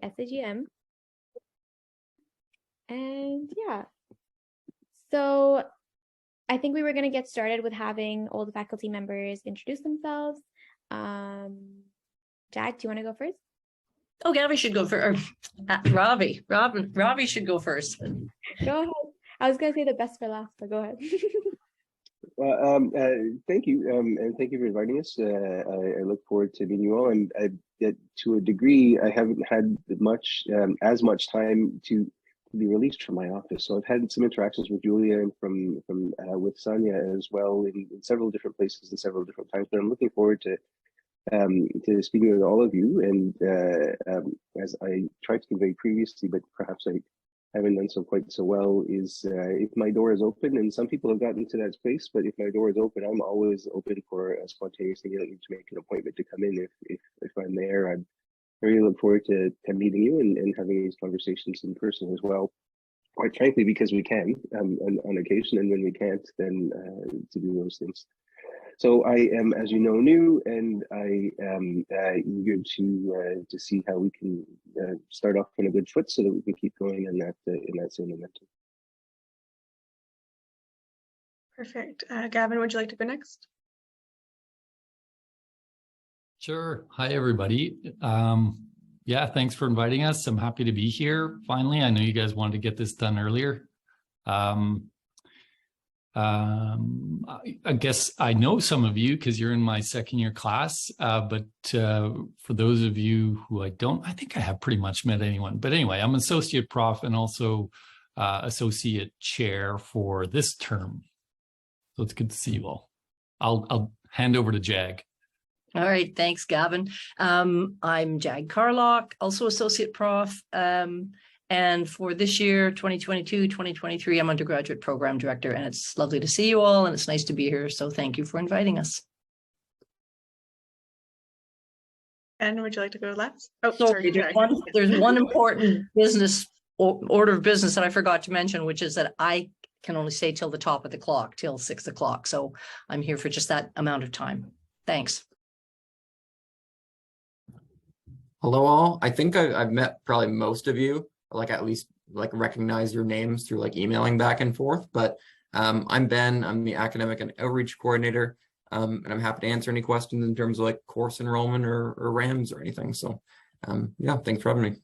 SAGM. And yeah, so I think we were going to get started with having all the faculty members introduce themselves. Jack, do you want to go first? Oh, Gabby should go first. Ravi should go first. Go ahead. I was going to say the best for last, but go ahead. Thank you, and thank you for inviting us. I look forward to meeting you all, and to a degree, I haven't had as much time to be released from my office. So I've had some interactions with Julia and with Sonia as well in several different places and several different times. But I'm looking forward to speaking with all of you. And as I tried to convey previously, but perhaps I haven't done so quite so well, is if my door is open, and some people have gotten to that space, but if my door is open, I'm always open for a spontaneous thing. You don't need to make an appointment to come in. If I'm there, I really look forward to meeting you and having these conversations in person as well. Quite frankly, because we can on occasion, and when we can't, then to do those things. So I am, as you know, new, and I am eager to see how we can start off on a good foot so that we can keep going in that same momentum. Perfect. Gavin, would you like to go next? Sure. Hi, everybody. Yeah, thanks for inviting us. I'm happy to be here. Finally, I know you guys wanted to get this done earlier. I guess I know some of you because you're in my second year class, but for those of you who I think I have pretty much met anyone. But anyway, I'm associate prof and also associate chair for this term. So it's good to see you all. I'll hand over to Jag. All right, thanks, Gavin. I'm Jag Carlock, also associate prof. And for this year, 2022-2023, I'm undergraduate program director, and it's lovely to see you all, and it's nice to be here. So thank you for inviting us. And would you like to go last? Oh, so sorry. There's one important order of business that I forgot to mention, which is that I can only stay till the top of the clock, till 6 o'clock. So I'm here for just that amount of time. Thanks. Hello all. I think I've met probably most of you, like at least like recognize your names through like emailing back and forth. But I'm Ben. I'm the academic and outreach coordinator, and I'm happy to answer any questions in terms of like course enrollment or RAMs or anything. So yeah, thanks for having me.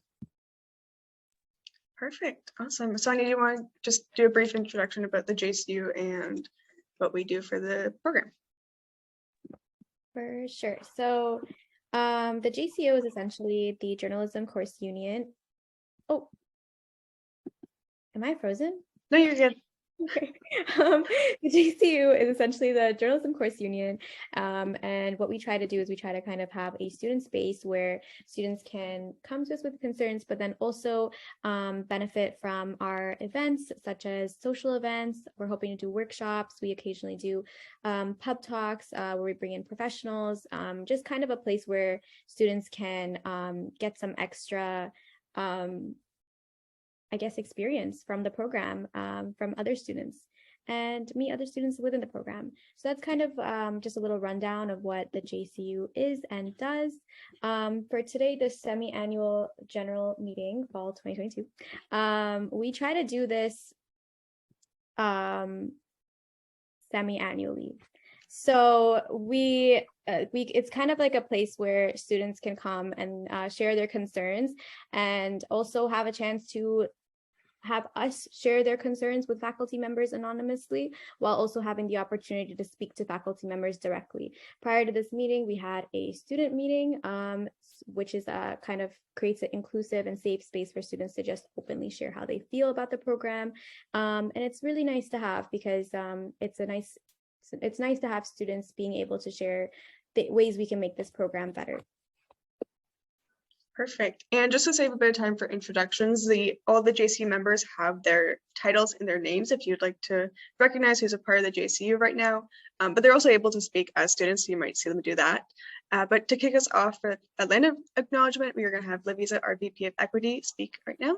Perfect. Awesome. Sonia, do you want to just do a brief introduction about the JCU and what we do for the program? For sure. So the JCU is essentially the Journalism Course Union. Oh, am I frozen? No, you're good. Okay. The JCU is essentially the Journalism Course Union, and what we try to do is we try to kind of have a student space where students can come to us with concerns, but then also benefit from our events, such as social events. We're hoping to do workshops. We occasionally do pub talks where we bring in professionals, just kind of a place where students can get some extra I guess, experience from the program, from other students, and meet other students within the program. So that's kind of just a little rundown of what the JCU is and does. For today, the semi-annual general meeting, fall 2022, we try to do this semi-annually. So it's kind of like a place where students can come and share their concerns, and also have a chance to have us share their concerns with faculty members anonymously, while also having the opportunity to speak to faculty members directly. Prior to this meeting, we had a student meeting, which is kind of creates an inclusive and safe space for students to just openly share how they feel about the program. And it's really nice to have, because it's nice to have students being able to share the ways we can make this program better. Perfect. And just to save a bit of time for introductions, all the JCU members have their titles in their names if you'd like to recognize who's a part of the JCU right now. But they're also able to speak as students, so you might see them do that. But to kick us off for a land acknowledgement, we are going to have Livisa, our VP of Equity, speak right now.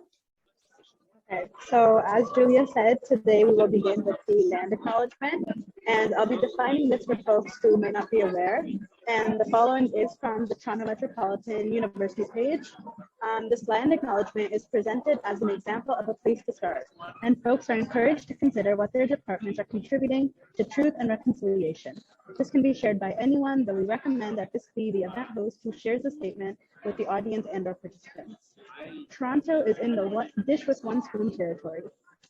Okay, so as Julia said, today we will begin with the land acknowledgement, and I'll be defining this for folks who may not be aware. And the following is from the Toronto Metropolitan University page. This land acknowledgement is presented as an example of a place to start, and folks are encouraged to consider what their departments are contributing to truth and reconciliation. This can be shared by anyone, but we recommend that this be the event host who shares the statement with the audience and our participants. Toronto is in the dish with one spoon territory.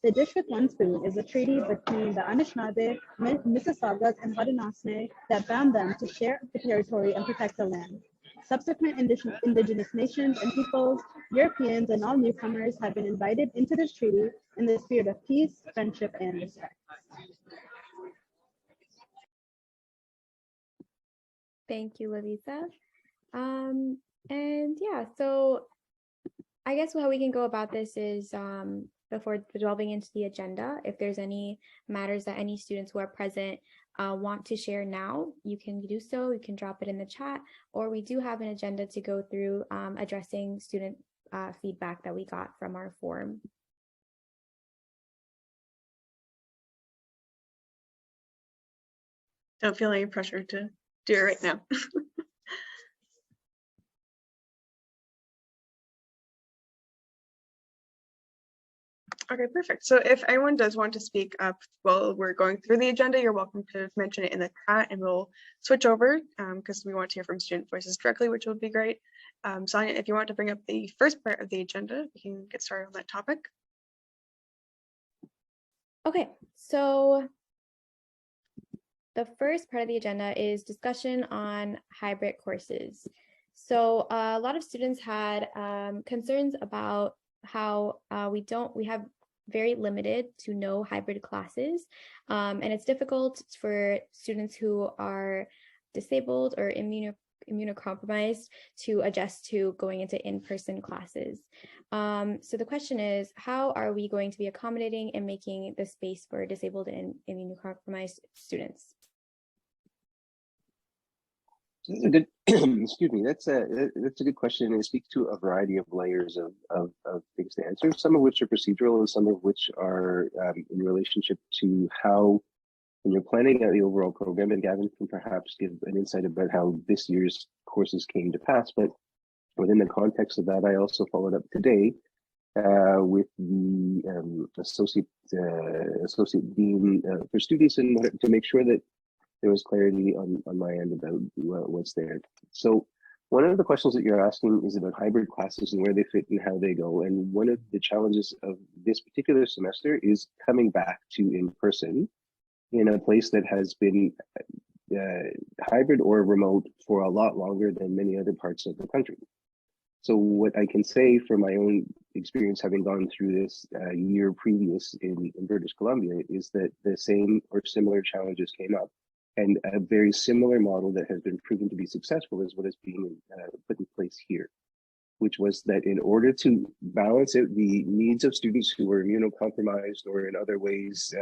The dish with one spoon is a treaty between the Anishinaabe, Mississaugas, and Haudenosaunee that bound them to share the territory and protect the land. Subsequent indigenous nations and peoples, Europeans, and all newcomers have been invited into this treaty in the spirit of peace, friendship, and respect. Thank you, Lalisa. And yeah, so I guess how we can go about this is before delving into the agenda, if there's any matters that any students who are present want to share now, you can do so. You can drop it in the chat, or we do have an agenda to go through addressing student feedback that we got from our forum. Don't feel any pressure to do it right now. Okay, perfect. So if anyone does want to speak up while we're going through the agenda, you're welcome to mention it in the chat, and we'll switch over because we want to hear from student voices directly, which would be great. Sonia, if you want to bring up the first part of the agenda, we can get started on that topic. Okay, so the first part of the agenda is discussion on hybrid courses. So a lot of students had concerns about how we have very limited to no hybrid classes, and it's difficult for students who are disabled or immunocompromised to adjust to going into in-person classes. So the question is, how are we going to be accommodating and making the space for disabled and immunocompromised students? That's a good, excuse me, that's a good question, and it speaks to a variety of layers of things to answer, some of which are procedural and some of which are in relationship to how, when you're planning out the overall program, and Gavin can perhaps give an insight about how this year's courses came to pass, but within the context of that, I also followed up today with the associate dean for students, and to make sure that there was clarity on my end about what's there. So one of the questions that you're asking is about hybrid classes and where they fit and how they go. And one of the challenges of this particular semester is coming back to in-person in a place that has been hybrid or remote for a lot longer than many other parts of the country. So what I can say from my own experience, having gone through this year previous in British Columbia, is that the same or similar challenges came up. And a very similar model that has been proven to be successful is what is being put in place here, which was that in order to balance out the needs of students who were immunocompromised or in other ways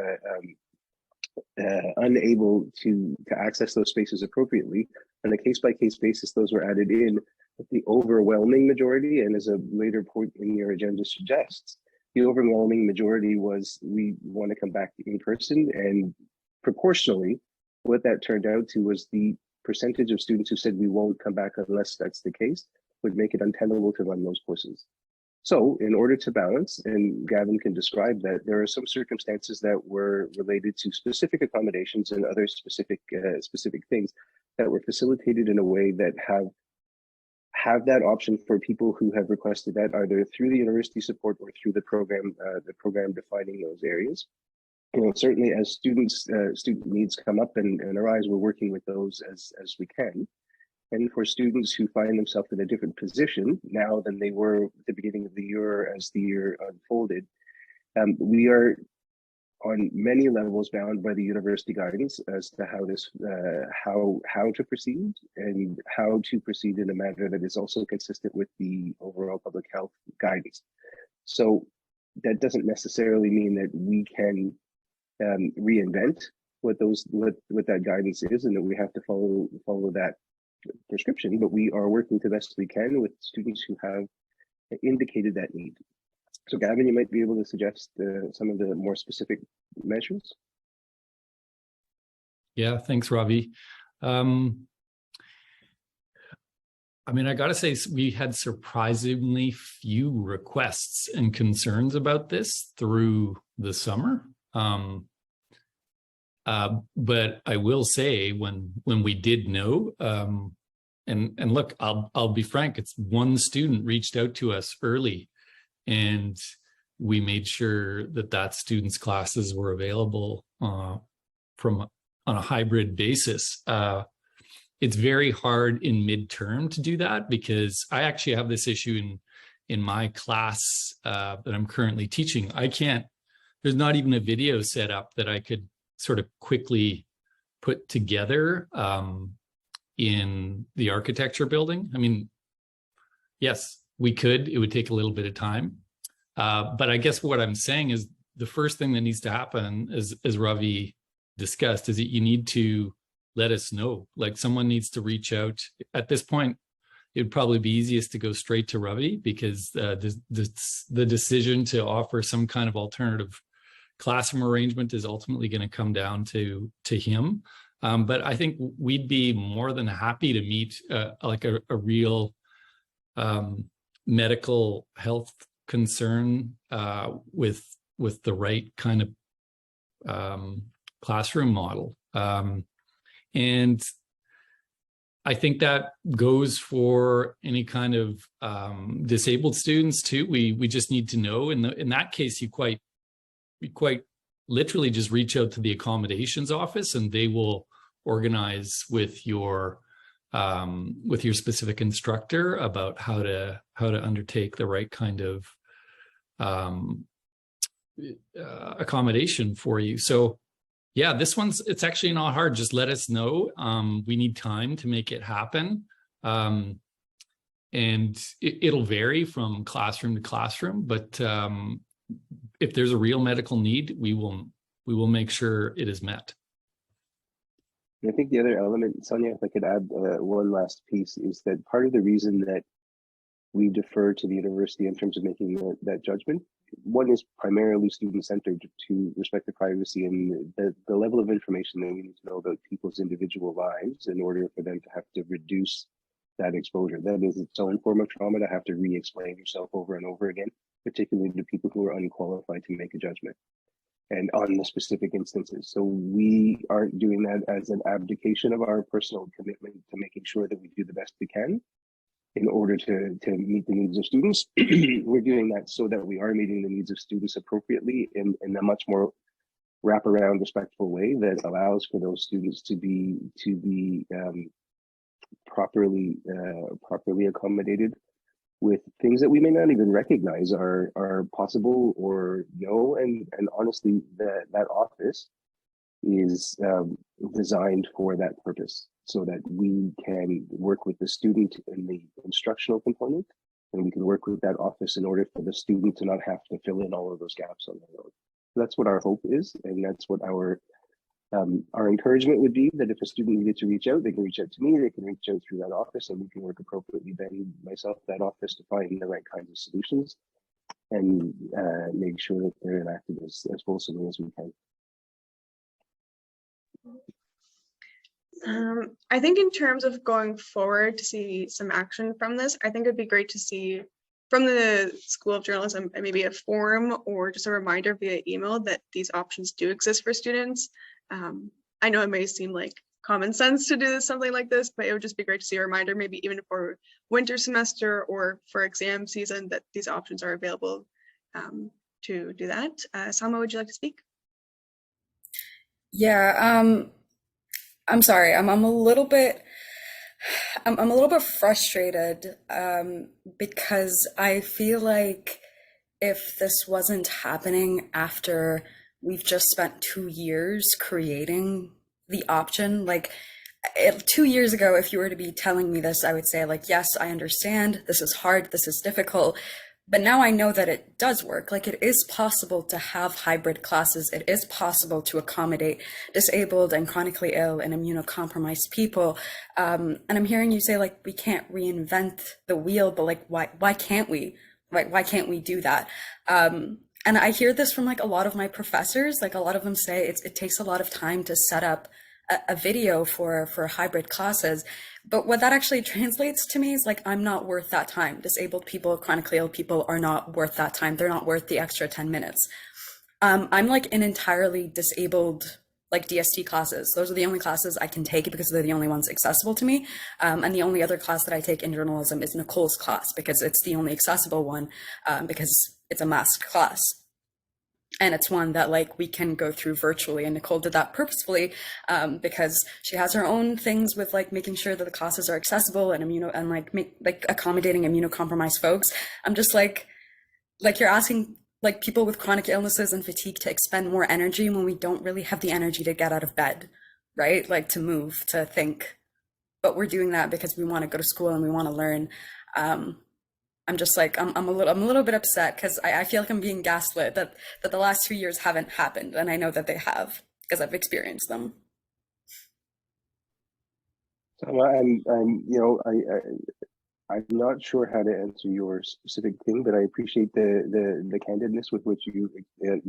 unable to access those spaces appropriately, on a case-by-case basis, those were added in. But the overwhelming majority, and as a later point in your agenda suggests, the overwhelming majority was we want to come back in person, and proportionally, what that turned out to was the percentage of students who said we won't come back unless that's the case would make it untenable to run those courses. So in order to balance, and Gavin can describe that, there are some circumstances that were related to specific accommodations and other specific things that were facilitated in a way that have that option for people who have requested that either through the university support or through the program defining those areas. You know, certainly as student needs come up and arise, we're working with those as we can. And for students who find themselves in a different position now than they were at the beginning of the year as the year unfolded, we are on many levels bound by the university guidance as to how this how to proceed and how to proceed in a manner that is also consistent with the overall public health guidance. So that doesn't necessarily mean that we can reinvent what that guidance is, and that we have to follow that prescription, but we are working the best we can with students who have indicated that need. So Gavin, you might be able to suggest some of the more specific measures. Yeah, thanks, Ravi. I mean, I got to say, we had surprisingly few requests and concerns about this through the summer. But I will say, when we did know, and look, I'll be frank, it's one student reached out to us early, and we made sure that student's classes were available on a hybrid basis. It's very hard in midterm to do that, because I actually have this issue in my class that I'm currently teaching. There's not even a video set up that I could sort of quickly put together in the architecture building. I mean, yes, we could. It would take a little bit of time. But I guess what I'm saying is the first thing that needs to happen, as Ravi discussed, is that you need to let us know. Like, someone needs to reach out. At this point, it would probably be easiest to go straight to Ravi, because the decision to offer some kind of alternative classroom arrangement is ultimately going to come down to him. But I think we'd be more than happy to meet like a real medical health concern with the right kind of classroom model. And I think that goes for any kind of disabled students too. We just need to know. In that case, you quite literally just reach out to the accommodations office, and they will organize with your specific instructor about how to undertake the right kind of accommodation for you. So yeah, it's actually not hard. Just let us know. We need time to make it happen. And it'll vary from classroom to classroom, but if there's a real medical need, we will make sure it is met. I think the other element, Sonia, if I could add one last piece, is that part of the reason that we defer to the university in terms of making that judgment, one is primarily student-centered to respect the privacy and the level of information that we need to know about people's individual lives in order for them to have to reduce that exposure. That is its own form of trauma, to have to re-explain yourself over and over again, particularly to people who are unqualified to make a judgment and on the specific instances. So we aren't doing that as an abdication of our personal commitment to making sure that we do the best we can in order to meet the needs of students. We're doing that so that we are meeting the needs of students appropriately in a much more wraparound, respectful way that allows for those students to be properly accommodated with things that we may not even recognize are possible or know. And honestly, that office is designed for that purpose, so that we can work with the student in the instructional component, and we can work with that office in order for the student to not have to fill in all of those gaps on their own. That's what our hope is, and that's what our encouragement would be, that if a student needed to reach out, they can reach out to me, they can reach out through that office, and we can work appropriately, then myself, that office, to find the right kinds of solutions and make sure that they're enacted as fulsomely as we can. I think in terms of going forward to see some action from this, I think it'd be great to see from the School of Journalism maybe a forum or just a reminder via email that these options do exist for students. I know it may seem like common sense to do something like this, but it would just be great to see a reminder, maybe even for winter semester or for exam season, that these options are available to do that. Salma, would you like to speak? Yeah, I'm sorry. I'm a little bit frustrated because I feel like if this wasn't happening after we've just spent 2 years creating the option, like 2 years ago, if you were to be telling me this, I would say, like, yes, I understand, this is hard, this is difficult. But now I know that it does work. Like, it is possible to have hybrid classes. It is possible to accommodate disabled and chronically ill and immunocompromised people. And I'm hearing you say, like, we can't reinvent the wheel, but like, why can't we? Why can't we do that? And I hear this from like a lot of my professors. Like, a lot of them say it takes a lot of time to set up a video for hybrid classes. But what that actually translates to me is like, I'm not worth that time. Disabled people, chronically ill people are not worth that time. They're not worth the extra 10 minutes. I'm like in entirely disabled like DST classes. Those are the only classes I can take because they're the only ones accessible to me. And the only other class that I take in journalism is Nicole's class because it's the only accessible one because it's a masked class. And it's one that like we can go through virtually, and Nicole did that purposefully because she has her own things with like making sure that the classes are accessible and like accommodating immunocompromised folks. I'm just like you're asking like people with chronic illnesses and fatigue to expend more energy when we don't really have the energy to get out of bed, right? Like to move, to think, but we're doing that because we want to go to school and we want to learn. I'm just like, I'm a little bit upset because I feel like I'm being gaslit that the last 2 years haven't happened. And I know that they have because I've experienced them. So I'm not sure how to answer your specific thing, but I appreciate the candidness with which you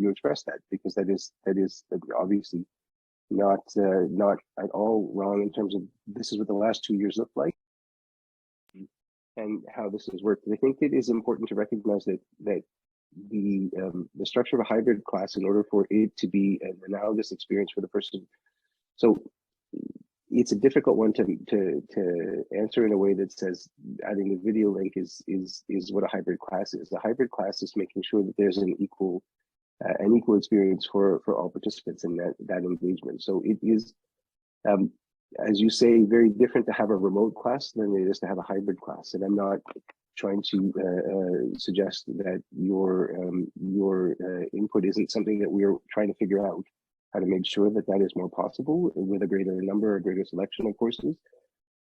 expressed that, because that is obviously not at all wrong in terms of this is what the last 2 years look like and how this has worked. And I think it is important to recognize that the structure of a hybrid class, in order for it to be an analogous experience for the person, so it's a difficult one to answer in a way that says adding a video link is what a hybrid class is. A hybrid class is making sure that there's an equal experience for all participants in that engagement. So it is, as you say, very different to have a remote class than it is to have a hybrid class. And I'm not trying to suggest that your input isn't something that we're trying to figure out how to make sure that is more possible with a greater number, a greater selection of courses.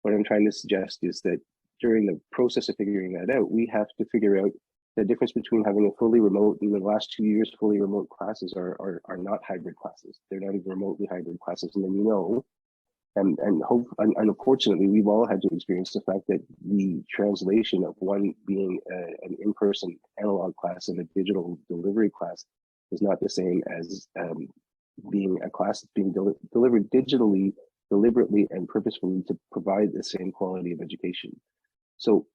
What I'm trying to suggest is that during the process of figuring that out, we have to figure out the difference between having a fully remote, in the last 2 years, fully remote classes are not hybrid classes. They're not even remotely hybrid classes. And then and unfortunately, we've all had to experience the fact that the translation of one being an in-person analog class and a digital delivery class is not the same as being a class that's being delivered digitally, deliberately, and purposefully to provide the same quality of education. So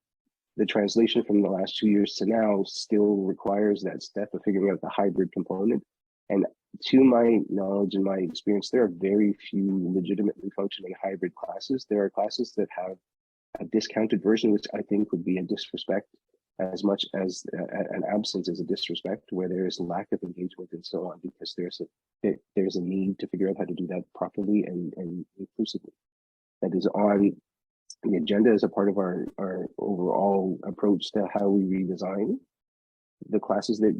the translation from the last 2 years to now still requires that step of figuring out the hybrid component. And to my knowledge and my experience, there are very few legitimately functioning hybrid classes. There are classes that have a discounted version, which I think would be a disrespect as much as an absence is a disrespect, where there is lack of engagement and so on, because there's a need to figure out how to do that properly and inclusively. That is on the agenda as a part of our overall approach to how we redesign the classes that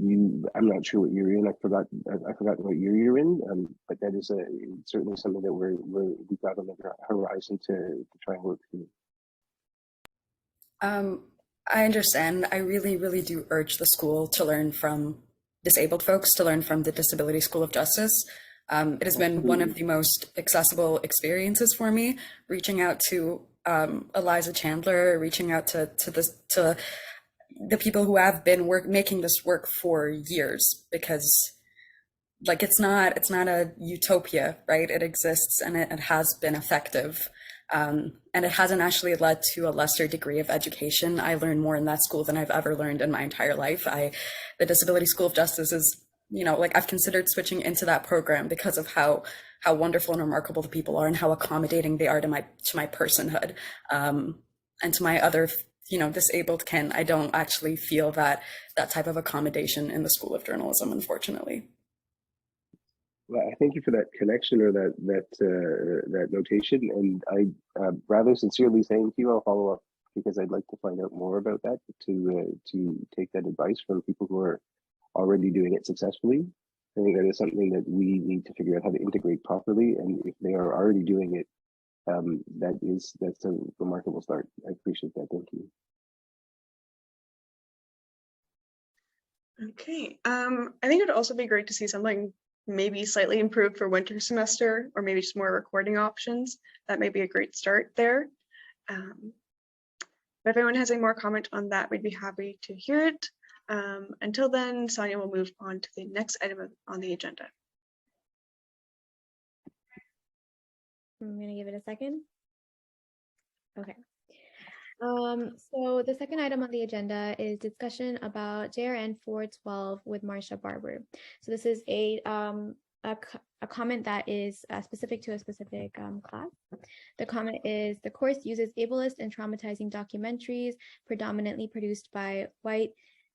I'm not sure what year you're in. I forgot what year you're in, but that is certainly something that we've got on the horizon to try and work through. I understand. I really, really do urge the school to learn from disabled folks, to learn from the Disability School of Justice. It has been one of the most accessible experiences for me, reaching out to Eliza Chandler, reaching out to the people who have been making this work for years, because like it's not a utopia, right? It exists and it has been effective. And it hasn't actually led to a lesser degree of education. I learned more in that school than I've ever learned in my entire life. The Disability School of Justice is, like I've considered switching into that program because of how wonderful and remarkable the people are and how accommodating they are to my personhood, and to my other, disabled kin. I don't actually feel that type of accommodation in the School of Journalism, unfortunately. Well, I thank you for that connection or that notation, and I rather sincerely thank you. I'll follow up because I'd like to find out more about that to take that advice from people who are already doing it successfully. I think that is something that we need to figure out how to integrate properly, and if they are already doing it, that's a remarkable start. I appreciate that. Thank you. Okay, I think it would also be great to see something maybe slightly improved for winter semester, or maybe just more recording options. That may be a great start there. But if anyone has any more comment on that, we'd be happy to hear it. Until then, Sonia will move on to the next item on the agenda. I'm going to give it a second. Okay. So the second item on the agenda is discussion about JRN 412 with Marsha Barber. So this is a comment that is specific to a specific class. The comment is, the course uses ableist and traumatizing documentaries predominantly produced by white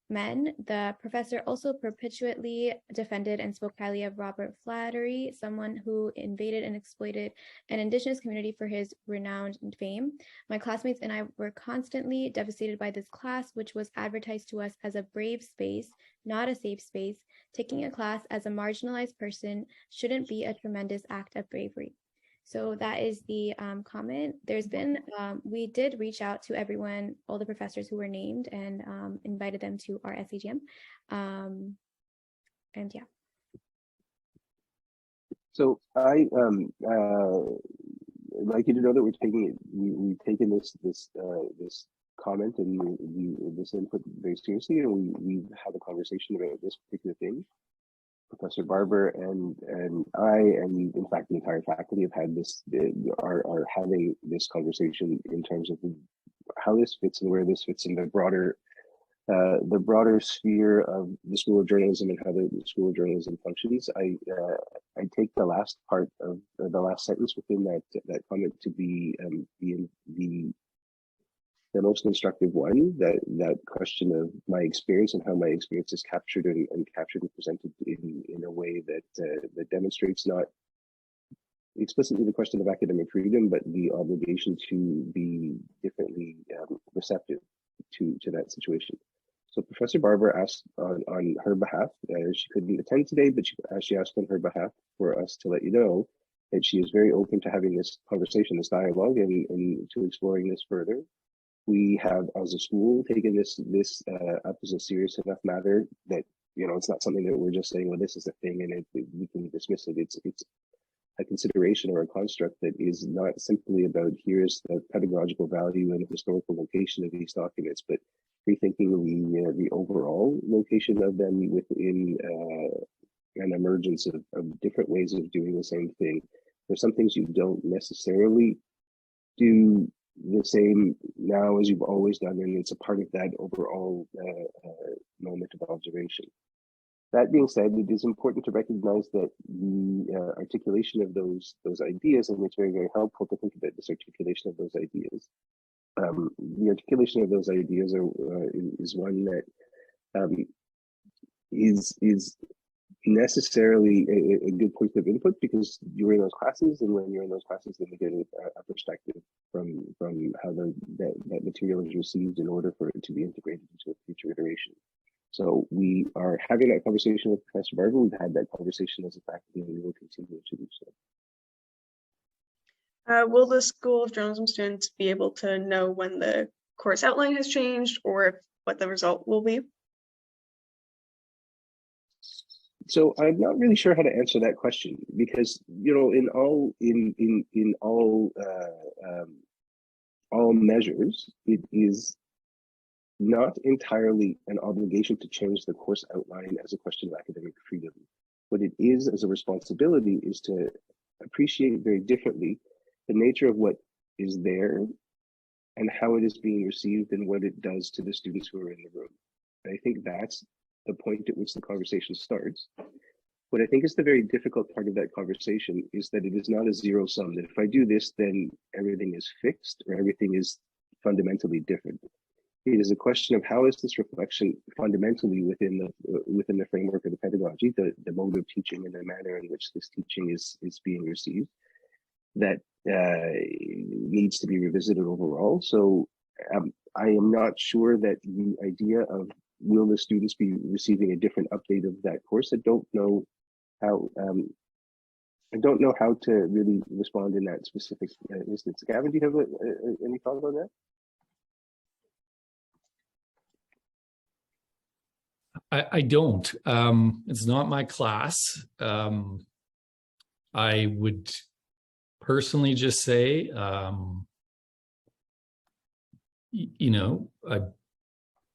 men. The professor also perpetually defended and spoke highly of Robert Flattery, someone who invaded and exploited an indigenous community for his renowned fame. My classmates and I were constantly devastated by this class, which was advertised to us as a brave space, not a safe space. Taking a class as a marginalized person shouldn't be a tremendous act of bravery. So that is the comment. There's been, we did reach out to everyone, all the professors who were named, and invited them to our SAGM. And yeah. So I like you to know that we're taking it. We've taken this comment and this input very seriously, and we've had a conversation about this particular thing. Professor Barber and I, and in fact the entire faculty, have had this, are having this conversation in terms of how this fits and where this fits in the broader sphere of the School of Journalism and how the School of Journalism functions. I take the last part of the last sentence within that comment to be the most instructive one, that question of my experience and how my experience is captured and captured and presented in a way that demonstrates not explicitly the question of academic freedom, but the obligation to be differently receptive to that situation. So Professor Barber asked on her behalf, she couldn't attend today, but she asked on her behalf for us to let you know that she is very open to having this conversation, this dialogue, and to exploring this further. We have, as a school, taken this up as a serious enough matter that, you know, it's not something that we're just saying, well, this is a thing and we can dismiss it. It's a consideration or a construct that is not simply about here's the pedagogical value and historical location of these documents, but rethinking the overall location of them within an emergence of different ways of doing the same thing. There's some things you don't necessarily do the same now as you've always done, and it's a part of that overall moment of observation. That being said, it is important to recognize that the articulation of those ideas, and it's very, very helpful to think about this articulation of those ideas. The articulation of those ideas is one that is necessarily a good point of input, because you're in those classes, and when you're in those classes, then you get a perspective from how that material is received in order for it to be integrated into a future iteration. So we are having that conversation with Professor Barber. We've had that conversation as a faculty, and we will continue to do so. Will the School of Journalism students be able to know when the course outline has changed, or what the result will be? So I'm not really sure how to answer that question, because, you know, in all measures, it is not entirely an obligation to change the course outline as a question of academic freedom. What it is as a responsibility is to appreciate very differently the nature of what is there and how it is being received and what it does to the students who are in the room. And I think that's the point at which the conversation starts. What I think is the very difficult part of that conversation is that it is not a zero sum, that if I do this, then everything is fixed or everything is fundamentally different. It is a question of how is this reflection fundamentally within the framework of the pedagogy, the mode of teaching and the manner in which this teaching is being received, that needs to be revisited overall. So I am not sure that the idea of will the students be receiving a different update of that course, I don't know how to really respond in that specific instance. Gavin, do you have any thoughts on that? I don't. It's not my class. I would personally just say, you know,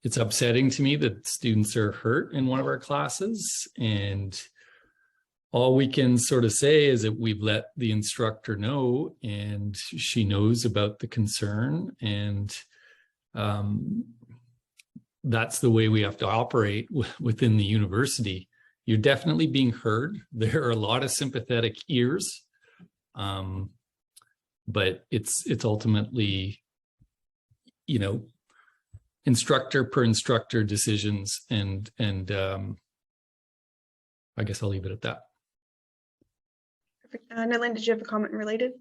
it's upsetting to me that students are hurt in one of our classes, and all we can sort of say is that we've let the instructor know, and she knows about the concern, and that's the way we have to operate within the university. You're definitely being heard. There are a lot of sympathetic ears, but it's ultimately, you know, instructor per instructor decisions, and I guess I'll leave it at that. Perfect. Nylin, did you have a comment related?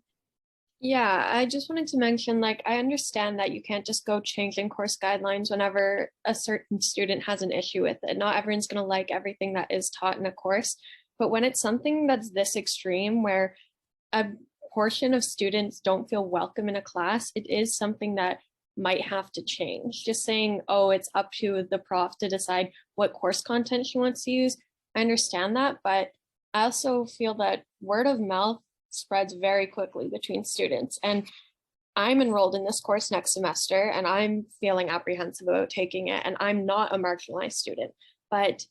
Yeah, I just wanted to mention, like, I understand that you can't just go changing course guidelines whenever a certain student has an issue with it. Not everyone's going to like everything that is taught in a course, but when it's something that's this extreme where a portion of students don't feel welcome in a class, it is something that might have to change. Just saying, oh, it's up to the prof to decide what course content she wants to use. I understand that, but I also feel that word of mouth spreads very quickly between students. And I'm enrolled in this course next semester, and I'm feeling apprehensive about taking it. And I'm not a marginalized student, but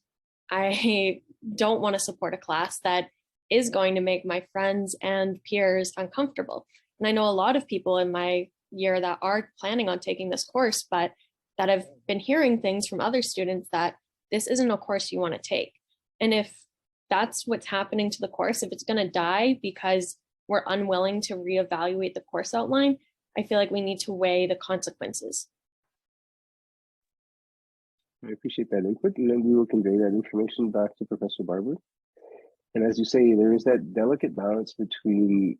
I don't want to support a class that is going to make my friends and peers uncomfortable. And I know a lot of people in my year that are planning on taking this course, but that have been hearing things from other students that this isn't a course you want to take. And if that's what's happening to the course, if it's going to die because we're unwilling to reevaluate the course outline, I feel like we need to weigh the consequences. I appreciate that input, and then we will convey that information back to Professor Barber. And as you say, there is that delicate balance between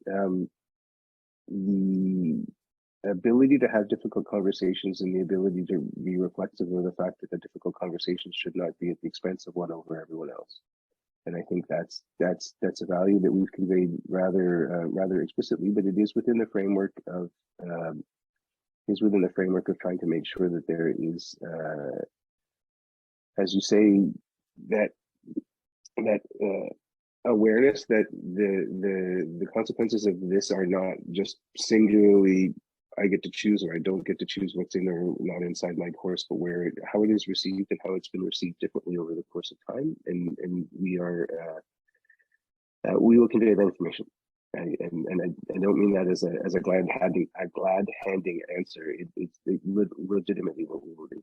the ability to have difficult conversations and the ability to be reflective of the fact that the difficult conversations should not be at the expense of one over everyone else. And I think that's a value that we've conveyed rather explicitly, but it is within the framework of trying to make sure that there is, as you say, that awareness that the consequences of this are not just singularly I get to choose or I don't get to choose what's in or not inside my course, but how it is received and how it's been received differently over the course of time. And we will convey that information. And I don't mean that as a glad handing answer. It's legitimately what we will do.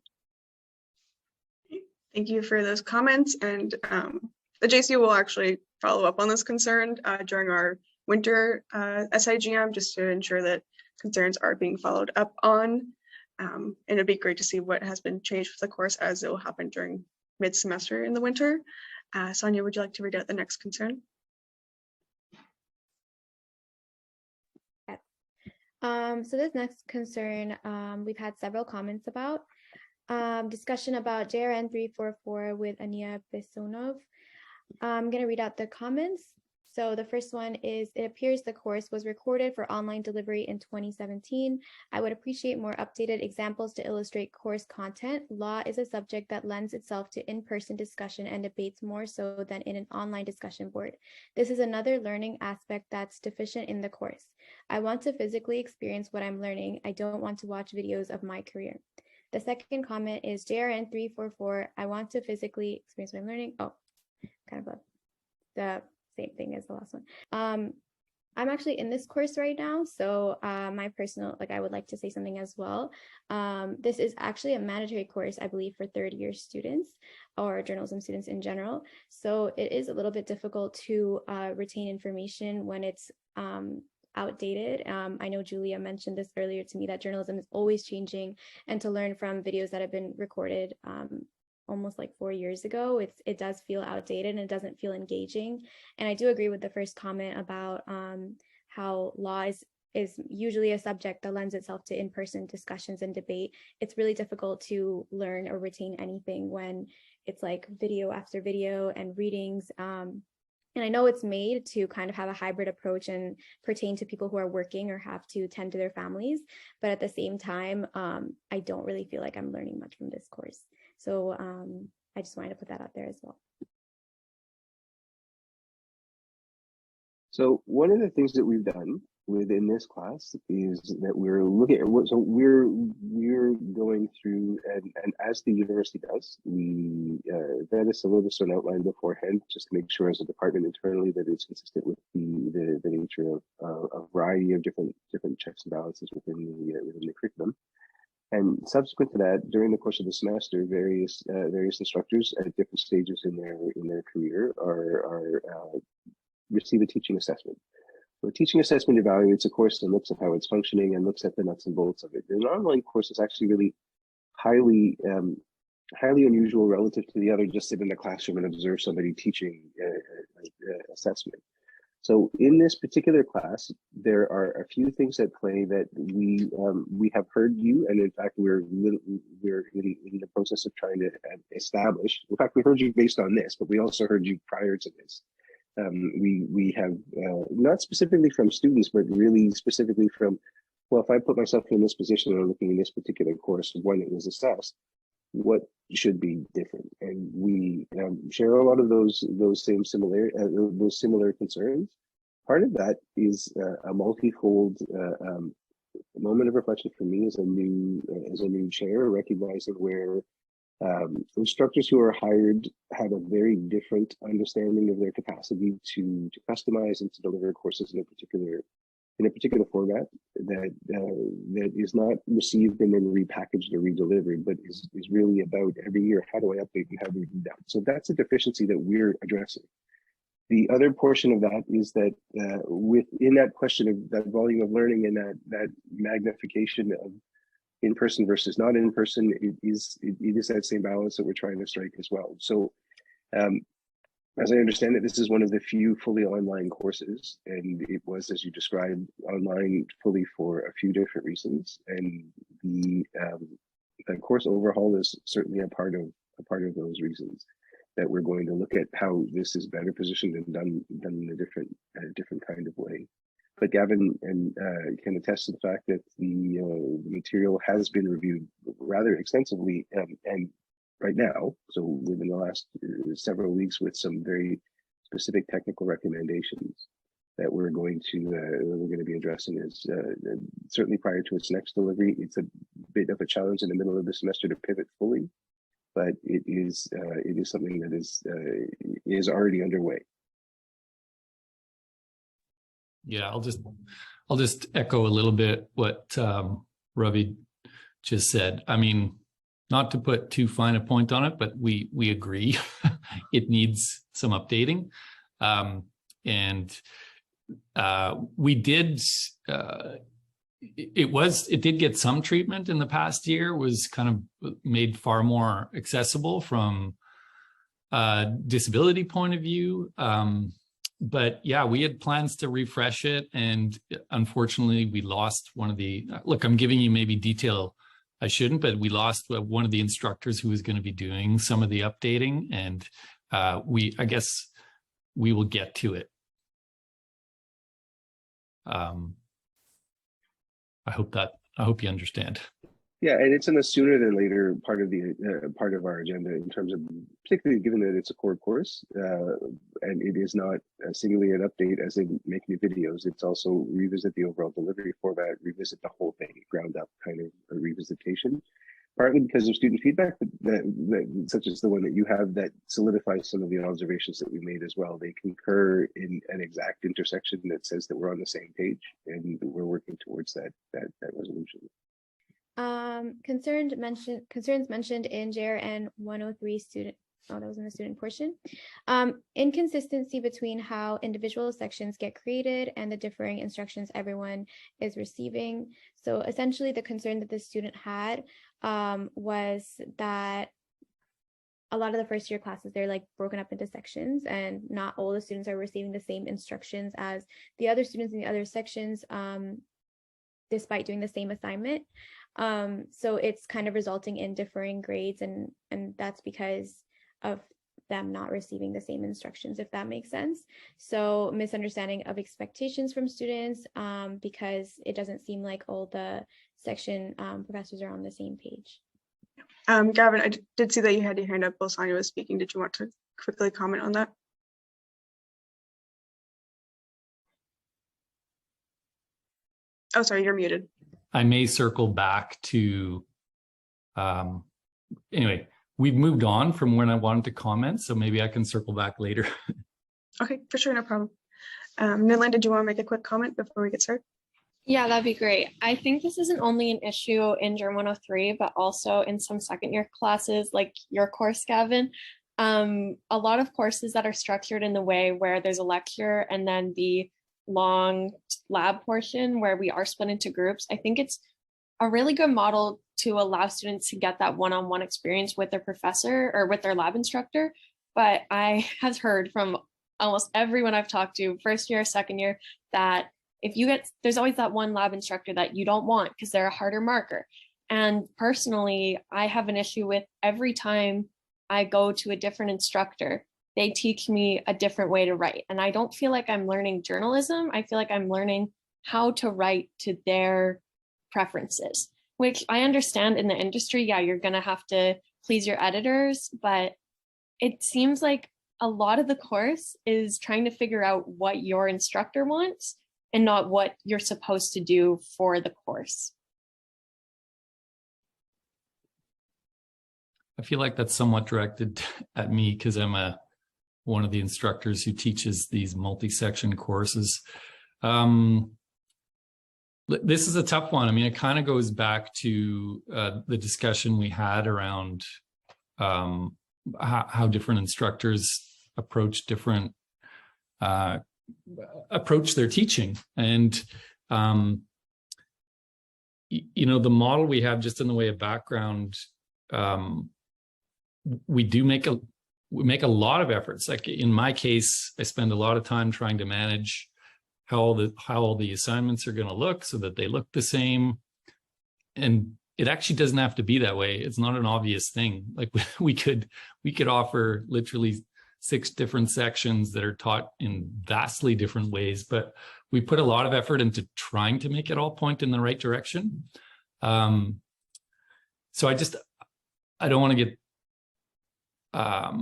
Thank you for those comments. And the JCU will actually follow up on this concern during our winter SIGM, just to ensure that concerns are being followed up on. And it'd be great to see what has been changed with the course as it will happen during mid-semester in the winter. Sonia, would you like to read out the next concern? Yes. So this next concern, we've had several comments about. Discussion about JRN 344 with Ania Besonov. I'm going to read out the comments. So the first one is, it appears the course was recorded for online delivery in 2017. I would appreciate more updated examples to illustrate course content. Law is a subject that lends itself to in-person discussion and debates more so than in an online discussion board. This is another learning aspect that's deficient in the course. I want to physically experience what I'm learning. I don't want to watch videos of my career. The second comment is JRN 344. I want to physically experience what I'm learning. Oh, kind of the same thing as the last one. I'm actually in this course right now, so my personal, I would like to say something as well. This is actually a mandatory course, I believe, for third-year students or journalism students in general. So it is a little bit difficult to retain information when it's outdated. I know Julia mentioned this earlier to me, that journalism is always changing, and to learn from videos that have been recorded almost 4 years ago, it does feel outdated and it doesn't feel engaging. And I do agree with the first comment about how law is usually a subject that lends itself to in-person discussions and debate. It's really difficult to learn or retain anything when it's video after video and readings. And I know it's made to kind of have a hybrid approach and pertain to people who are working or have to tend to their families. But at the same time, I don't really feel like I'm learning much from this course. So I just wanted to put that out there as well. So one of the things that we've done within this class is that we're looking at what, so we're going through, and as the university does, we vet a syllabus or an outline beforehand, just to make sure as a department internally that it's consistent with the nature of a variety of different checks and balances within the curriculum. And subsequent to that, during the course of the semester, various instructors at different stages in their career are receive a teaching assessment. So a teaching assessment evaluates a course and looks at how it's functioning and looks at the nuts and bolts of it. An online course is actually really highly unusual relative to the other. Just sit in the classroom and observe somebody teaching assessment. So in this particular class, there are a few things at play that we have heard you, and in fact we're in the process of trying to establish. In fact, we heard you based on this, but we also heard you prior to this. We have not specifically from students, but really specifically from, well, if I put myself in this position and I'm looking in this particular course when it was assessed, what should be different? And we share a lot of those similar concerns. Part of that is a multifold moment of reflection for me as a new chair, recognizing where instructors who are hired have a very different understanding of their capacity to customize and to deliver courses in a particular format that is not received and then repackaged or redelivered, but is really about every year, how do I update and how do we do that? So that's a deficiency that we're addressing. The other portion of that is that within that question of that volume of learning and that magnification of in-person versus not in-person, it is that same balance that we're trying to strike as well. So as I understand it, this is one of the few fully online courses, and it was, as you described, online fully for a few different reasons. And the course overhaul is certainly a part of those reasons, that we're going to look at how this is better positioned and done in a different kind of way. But Gavin can attest to the fact that the material has been reviewed rather extensively and right now, so within the last several weeks, with some very specific technical recommendations that we're going to be addressing. Is certainly prior to its next delivery. It's a bit of a challenge in the middle of the semester to pivot fully, but it is something that is already underway. Yeah, I'll just echo a little bit what Ravi just said. I mean, not to put too fine a point on it, but we agree it needs some updating. And we did it did get some treatment in the past year, was kind of made far more accessible from a disability point of view. But yeah, we had plans to refresh it, and unfortunately we lost one of the, look, I'm giving you maybe detail I shouldn't, but we lost one of the instructors who was going to be doing some of the updating, and I guess we will get to it. I hope you understand. Yeah, and it's in the sooner than later part of our agenda, in terms of, particularly given that it's a core course, and it is not singularly an update as in make new videos. It's also revisit the overall delivery format, revisit the whole thing, ground up kind of a revisitation. Partly because of student feedback, that such as the one that you have, that solidifies some of the observations that we made as well. They concur in an exact intersection that says that we're on the same page, and we're working towards that resolution. Concerns mentioned in JRN 103 student. Oh, that was in the student portion. Inconsistency between how individual sections get created and the differing instructions everyone is receiving. So essentially the concern that the student had was that a lot of the first year classes, they're like broken up into sections, and not all the students are receiving the same instructions as the other students in the other sections, despite doing the same assignment. So it's kind of resulting in differing grades, and that's because of them not receiving the same instructions, if that makes sense. So misunderstanding of expectations from students, because it doesn't seem like all the section professors are on the same page. Gavin, I did see that you had your hand up while Sonia was speaking. Did you want to quickly comment on that? Oh, sorry, you're muted. I may circle back to, anyway, we've moved on from when I wanted to comment, so maybe I can circle back later. Okay, for sure, no problem. Nilin, did you want to make a quick comment before we get started? Yeah, that'd be great. I think this isn't only an issue in German 103, but also in some second year classes like your course, Gavin. A lot of courses that are structured in the way where there's a lecture and then the long lab portion where we are split into groups. I think it's a really good model to allow students to get that one-on-one experience with their professor or with their lab instructor. But I have heard from almost everyone I've talked to, first year, second year, that if you get, there's always that one lab instructor that you don't want because they're a harder marker. And personally, I have an issue with every time I go to a different instructor, they teach me a different way to write. And I don't feel like I'm learning journalism. I feel like I'm learning how to write to their preferences, which I understand in the industry. Yeah, you're going to have to please your editors, but it seems like a lot of the course is trying to figure out what your instructor wants and not what you're supposed to do for the course. I feel like that's somewhat directed at me because I'm one of the instructors who teaches these multi-section courses. This is a tough one. I mean, it kind of goes back to the discussion we had around how different instructors approach their teaching. And, you know, the model we have just in the way of background, we make a lot of efforts. Like in my case, I spend a lot of time trying to manage how all the assignments are going to look so that they look the same. And it actually doesn't have to be that way. It's not an obvious thing. Like we could offer literally 6 different sections that are taught in vastly different ways, but we put a lot of effort into trying to make it all point in the right direction. So I don't want to get, I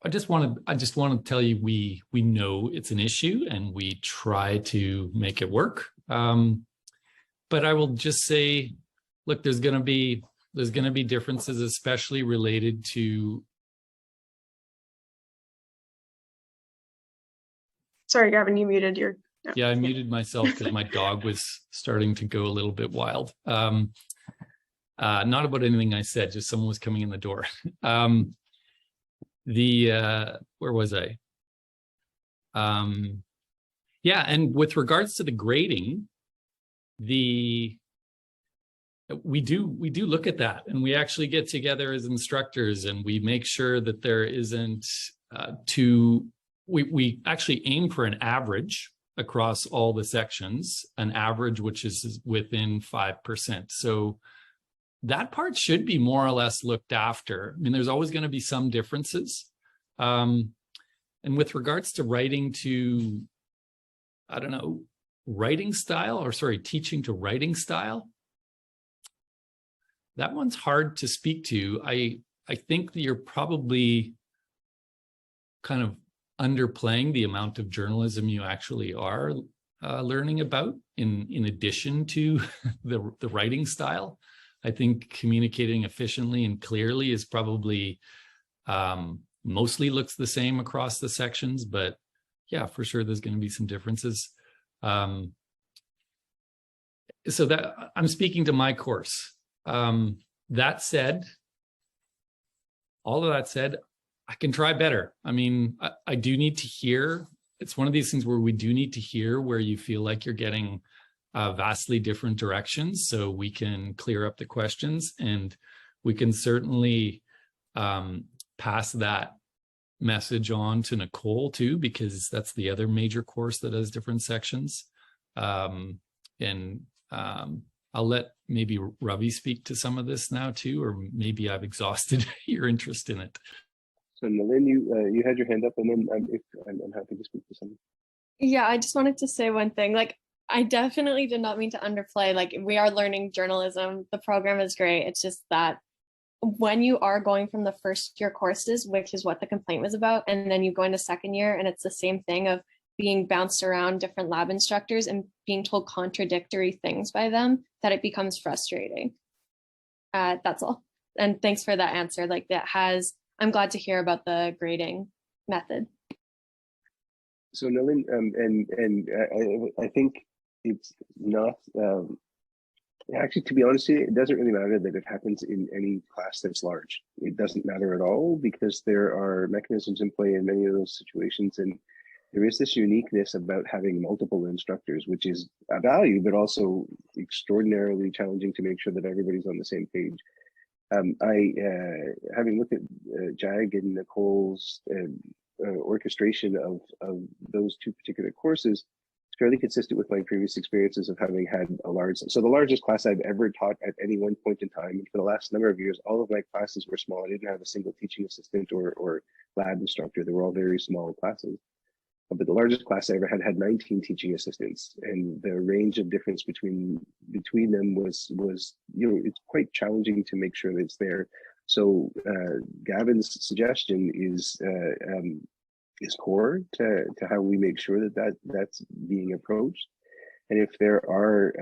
just want to tell you, we know it's an issue and we try to make it work. But I will just say, look, there's going to be differences, especially related to. Sorry, Gavin, you muted your. Yeah, I muted myself because my dog was starting to go a little bit wild. Not about anything I said, just someone was coming in the door. Where was I? Yeah, and with regards to the grading, we do look at that, and we actually get together as instructors and we make sure that there isn't we actually aim for an average across all the sections, an average which is within 5%. So that part should be more or less looked after. I mean, there's always going to be some differences. And with regards to writing to, I don't know, teaching to writing style, that one's hard to speak to. I think that you're probably kind of underplaying the amount of journalism you actually are learning about in addition to the writing style. I think communicating efficiently and clearly is probably mostly looks the same across the sections, but yeah, for sure there's going to be some differences. So that I'm speaking to my course. That said, all of that said, I can try better. I mean, I do need to hear. It's one of these things where we do need to hear where you feel like you're getting vastly different directions, so we can clear up the questions, and we can certainly pass that message on to Nicole too, because that's the other major course that has different sections. I'll let maybe Ravi speak to some of this now too, or maybe I've exhausted your interest in it. So Nalin, you had your hand up, and then I'm happy to speak to something. Yeah, I just wanted to say one thing. Like, I definitely did not mean to underplay. Like, we are learning journalism. The program is great. It's just that when you are going from the first year courses, which is what the complaint was about, and then you go into second year and it's the same thing of being bounced around different lab instructors and being told contradictory things by them that it becomes frustrating. That's all. And thanks for that answer. Like I'm glad to hear about the grading method. So Nalin, I think it's not, actually, to be honest with you, it doesn't really matter that it happens in any class that's large. It doesn't matter at all because there are mechanisms in play in many of those situations. And there is this uniqueness about having multiple instructors, which is a value, but also extraordinarily challenging to make sure that everybody's on the same page. Having looked at Jag and Nicole's orchestration of those two particular courses, it's fairly consistent with my previous experiences of having had so the largest class I've ever taught at any one point in time, and for the last number of years, all of my classes were small. I didn't have a single teaching assistant or lab instructor. They were all very small classes. But the largest class I ever had 19 teaching assistants, and the range of difference between them was it's quite challenging to make sure that it's there. So Gavin's suggestion is core to how we make sure that's being approached. And if there are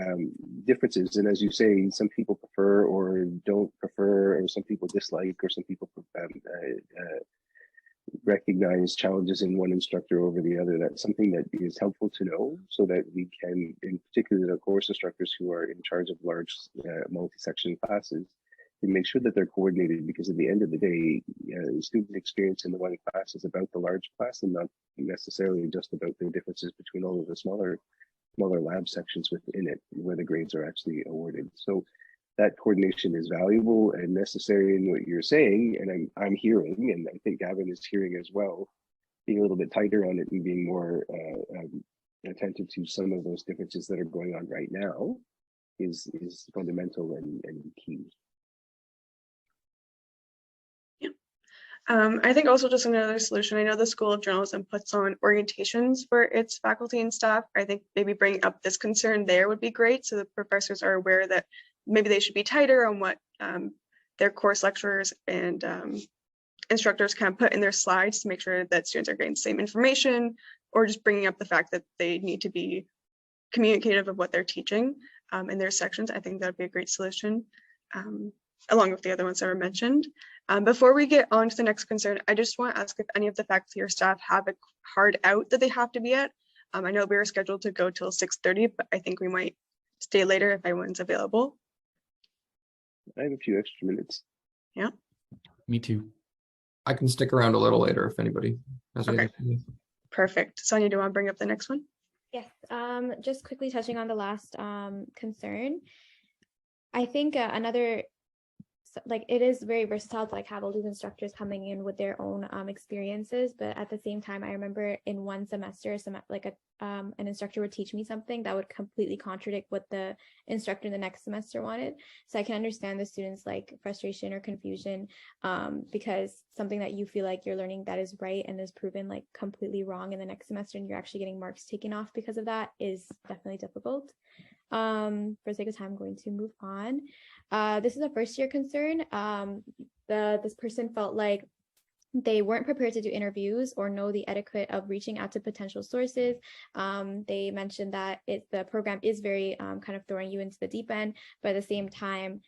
differences, and as you say, some people prefer or don't prefer, or some people dislike, or some people recognize challenges in one instructor over the other, that's something that is helpful to know so that we can, in particular the course instructors who are in charge of large multi-section classes, and make sure that they're coordinated, because at the end of the day, the student experience in the one class is about the large class and not necessarily just about the differences between all of the smaller lab sections within it where the grades are actually awarded. So that coordination is valuable and necessary in what you're saying, and I'm hearing, and I think Gavin is hearing as well, being a little bit tighter on it and being more attentive to some of those differences that are going on right now is fundamental and key. I think also just another solution, I know the School of Journalism puts on orientations for its faculty and staff. I think maybe bringing up this concern there would be great, so the professors are aware that maybe they should be tighter on what their course lecturers and instructors can put in their slides to make sure that students are getting the same information, or just bringing up the fact that they need to be communicative of what they're teaching in their sections. I think that would be a great solution, along with the other ones that were mentioned. Before we get on to the next concern, I just want to ask if any of the faculty or staff have a hard out that they have to be at. I know we were scheduled to go till 6:30, but I think we might stay later if everyone's available. I have a few extra minutes. Yeah. Me too. I can stick around a little later if anybody has Okay. anything. Perfect. Sonia, do you want to bring up the next one? Yes, just quickly touching on the last concern. I think another, like, it is very versatile to have all these instructors coming in with their own experiences, but at the same time, I remember in one semester, an instructor would teach me something that would completely contradict what the instructor in the next semester wanted. So I can understand the students' frustration or confusion, because something that you feel like you're learning that is right and is proven completely wrong in the next semester, and you're actually getting marks taken off because of that, is definitely difficult. For the sake of time, I'm going to move on. This is a first year concern. This person felt like they weren't prepared to do interviews or know the etiquette of reaching out to potential sources. They mentioned that the program is very kind of throwing you into the deep end, but at the same time,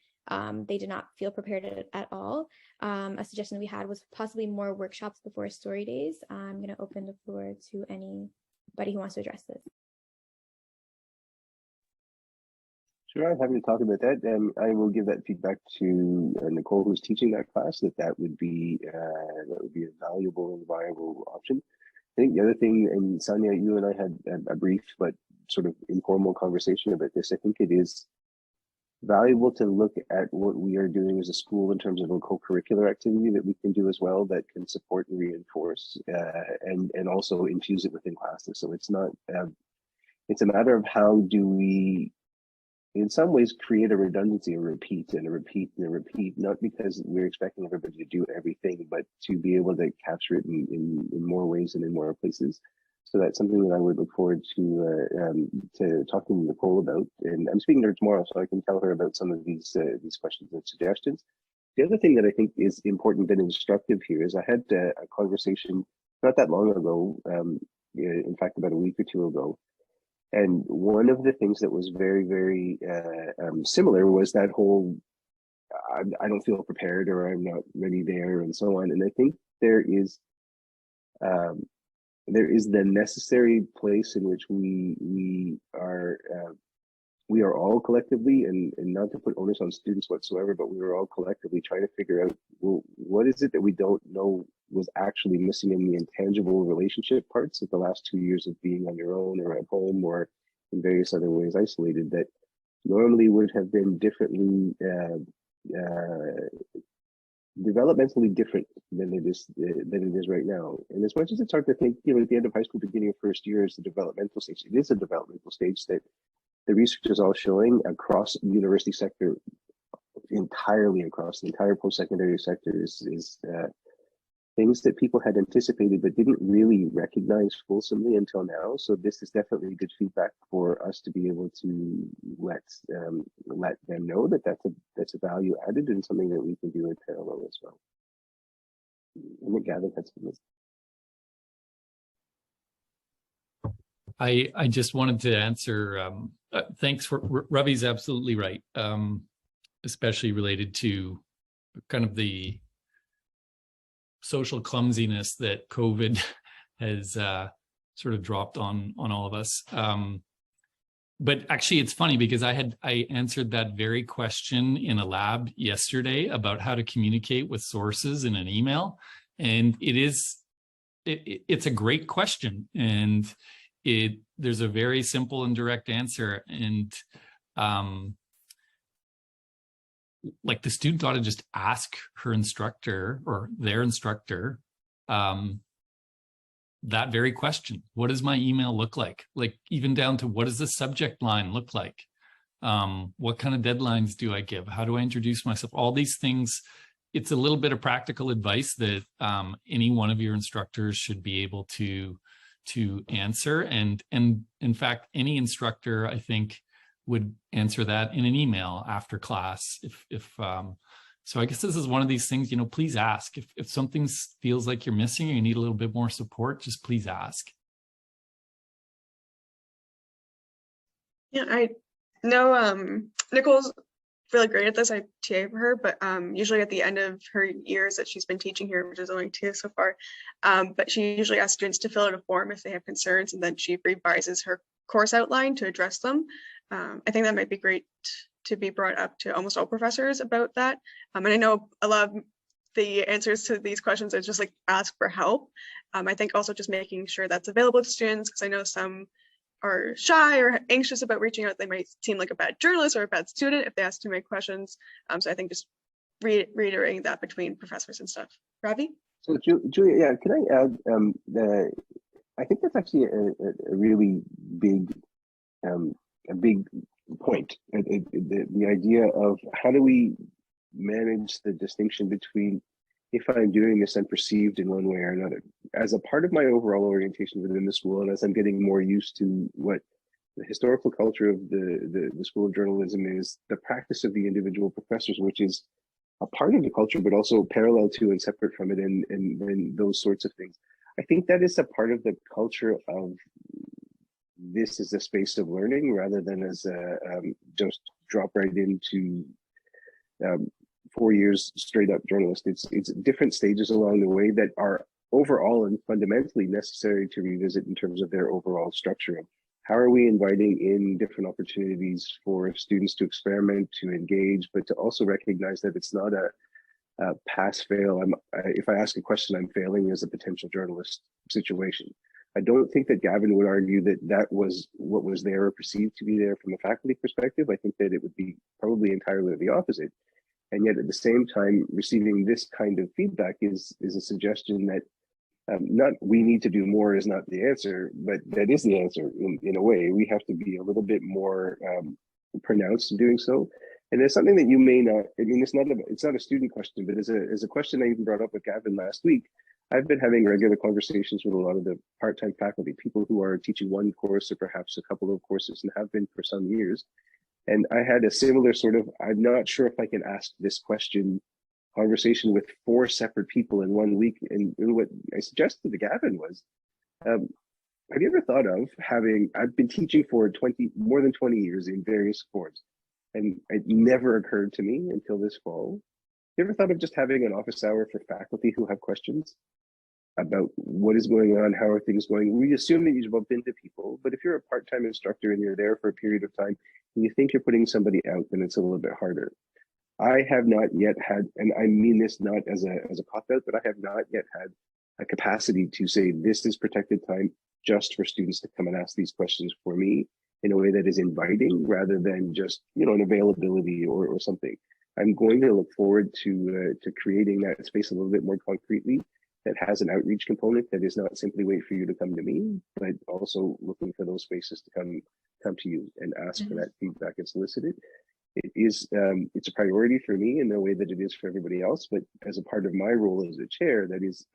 they did not feel prepared at all. A suggestion we had was possibly more workshops before story days. I'm going to open the floor to anybody who wants to address this. Sure, I'm happy to talk about that. I will give that feedback to Nicole, who's teaching that class, that would be a valuable and viable option. I think the other thing, and Sonia, you and I had a brief but sort of informal conversation about this. I think it is valuable to look at what we are doing as a school in terms of a co-curricular activity that we can do as well, that can support and reinforce and also infuse it within classes. So it's not, it's a matter of how do we, in some ways, create a redundancy, a repeat and a repeat and a repeat, not because we're expecting everybody to do everything, but to be able to capture it in more ways and in more places. So that's something that I would look forward to talking to Nicole about. And I'm speaking to her tomorrow, so I can tell her about some of these questions and suggestions. The other thing that I think is important and instructive here is I had a conversation not that long ago in fact, about a week or two ago. And one of the things that was very, very similar was that whole, I don't feel prepared, or I'm not ready there, and so on. And I think there is the necessary place in which we are all collectively, and not to put onus on students whatsoever, but we are all collectively trying to figure out, well, what is it that we don't know was actually missing in the intangible relationship parts of the last 2 years of being on your own or at home or in various other ways isolated, that normally would have been differently developmentally different than it is right now. And as much as it's hard to think, at the end of high school, beginning of first year is the developmental stage. It is a developmental stage that the research is all showing across the university sector, entirely across the entire post-secondary sector, is things that people had anticipated but didn't really recognize fulsomely until now. So this is definitely good feedback for us to be able to let them know that that's a value added and something that we can do in parallel as well. And Gavin had something. I just wanted to answer, thanks for, Ravi's absolutely right, especially related to kind of the social clumsiness that COVID has sort of dropped on all of us. But actually, it's funny because I answered that very question in a lab yesterday about how to communicate with sources in an email, and it's a great question, and there's a very simple and direct answer, and like the student ought to just ask her instructor or their instructor that very question. What does my email look like? Like even down to what does the subject line look like? What kind of deadlines do I give? How do I introduce myself? All these things. It's a little bit of practical advice that any one of your instructors should be able to answer. And in fact, any instructor, I think, would answer that in an email after class. So I guess this is one of these things, please ask. If something feels like you're missing or you need a little bit more support, just please ask. Yeah, I know Nicole's really great at this. I TA for her, but usually at the end of her years that she's been teaching here, which is only 2 so far, but she usually asks students to fill out a form if they have concerns, and then she revises her course outline to address them. I think that might be great to be brought up to almost all professors about that. And I know a lot of the answers to these questions are just like ask for help. I think also just making sure that's available to students, because I know some are shy or anxious about reaching out. They might seem like a bad journalist or a bad student if they ask too many questions. So I think just reiterating that between professors and stuff. Ravi? So Julia, yeah, can I add, I think that's actually a really big point. The idea of how do we manage the distinction between if I'm doing this, I'm perceived in one way or another. As a part of my overall orientation within the school, and as I'm getting more used to what the historical culture of the School of Journalism is, the practice of the individual professors, which is a part of the culture, but also parallel to and separate from it, and those sorts of things. I think that is a part of the culture of this is a space of learning rather than as a just drop right into 4 years straight up journalist. It's different stages along the way that are overall and fundamentally necessary to revisit in terms of their overall structure. How are we inviting in different opportunities for students to experiment, to engage, but to also recognize that it's not a pass-fail. If I ask a question, I'm failing as a potential journalist situation. I don't think that Gavin would argue that that was what was there or perceived to be there from a faculty perspective. I think that it would be probably entirely the opposite. And yet at the same time, receiving this kind of feedback is a suggestion that not we need to do more is not the answer, but that is the answer in a way. We have to be a little bit more pronounced in doing so. And there's something that you may not, I mean, it's not a student question, but as a question I even brought up with Gavin last week. I've been having regular conversations with a lot of the part-time faculty, people who are teaching one course or perhaps a couple of courses and have been for some years. And I had a similar sort of, I'm not sure if I can ask this question conversation with 4 separate people in 1 week. And what I suggested to Gavin was, have you ever thought of having, I've been teaching for more than 20 years in various forms, and it never occurred to me until this fall. You ever thought of just having an office hour for faculty who have questions about what is going on, how are things going? We assume that you bump into people, but if you're a part-time instructor and you're there for a period of time and you think you're putting somebody out, then it's a little bit harder. I have not yet had, and I mean this not as a cop-out, but I have not yet had a capacity to say this is protected time just for students to come and ask these questions for me in a way that is inviting rather than just, you know, an availability or something. I'm going to look forward to creating that space a little bit more concretely, that has an outreach component that is not simply wait for you to come to me, but also looking for those spaces to come to you and ask for that feedback and solicit it. It is it's a priority for me in the way that it is for everybody else, but as a part of my role as a chair, that is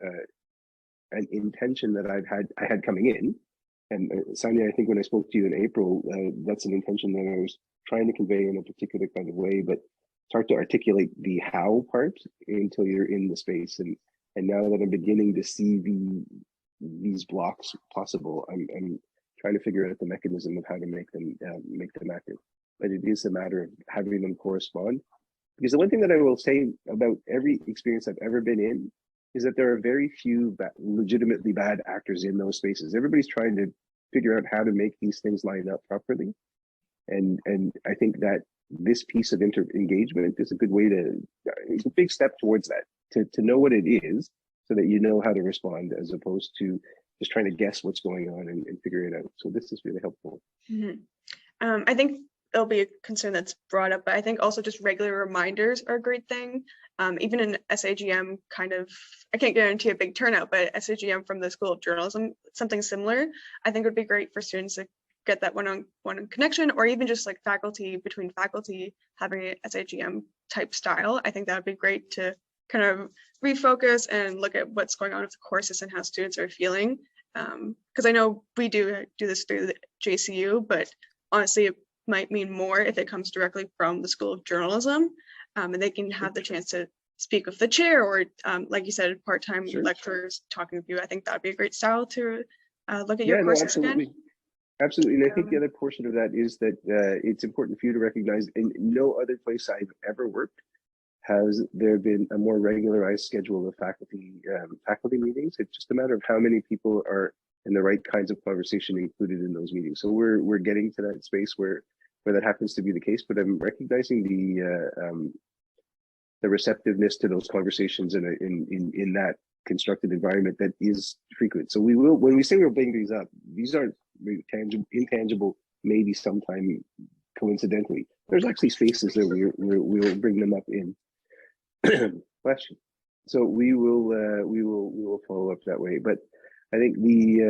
an intention that I had coming in. And Sonia, I think when I spoke to you in April, that's an intention that I was trying to convey in a particular kind of way, but it's hard to articulate the how part until you're in the space. And now that I'm beginning to see these blocks possible, I'm trying to figure out the mechanism of how to make them active. But it is a matter of having them correspond. Because the one thing that I will say about every experience I've ever been in is that there are very few legitimately bad actors in those spaces. Everybody's trying to figure out how to make these things line up properly. And I think that this piece of engagement is a good way it's a big step towards that, to know what it is so that you know how to respond as opposed to just trying to guess what's going on and figure it out. So this is really helpful. I think it'll be a concern that's brought up, but I think also just regular reminders are a great thing. Even in SAGM, kind of, I can't guarantee a big turnout, but SAGM from the School of Journalism, something similar, I think would be great for students to get that one-on-one connection, or even just like faculty between faculty having an SAGM type style. I think that would be great to kind of refocus and look at what's going on with the courses and how students are feeling. Because I know we do this through the JCU, but honestly, it might mean more if it comes directly from the School of Journalism, and they can have the chance to speak with the chair or, like you said, part-time lecturers talking with you. I think that'd be a great style to look at your courses again. Absolutely. And I think the other portion of that is that it's important for you to recognize in no other place I've ever worked has there been a more regularized schedule of faculty meetings. It's just a matter of how many people are in the right kinds of conversation included in those meetings. So we're getting to that space where that happens to be the case, but I'm recognizing the receptiveness to those conversations in that constructed environment that is frequent. So we will, when we say we'll bring these up, these aren't intangible, maybe sometime coincidentally. There's actually spaces that we'll bring them up in. Bless you. So we will follow up that way. But I think the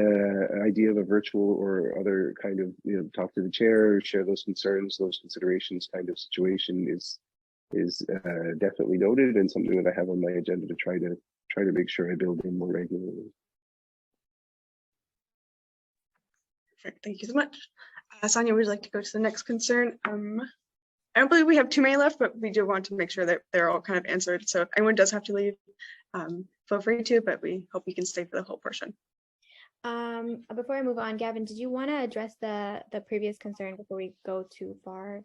idea of a virtual or other kind of, you know, talk to the chair, share those concerns, those considerations kind of situation is definitely noted, and something that I have on my agenda to try to make sure I build in more regularly. Perfect. Thank you so much. Sonia, would you like to go to the next concern? I don't believe we have too many left, but we do want to make sure that they're all kind of answered. So if anyone does have to leave, feel free to, but we hope you can stay for the whole portion. Before I move on, Gavin, did you want to address the previous concern before we go too far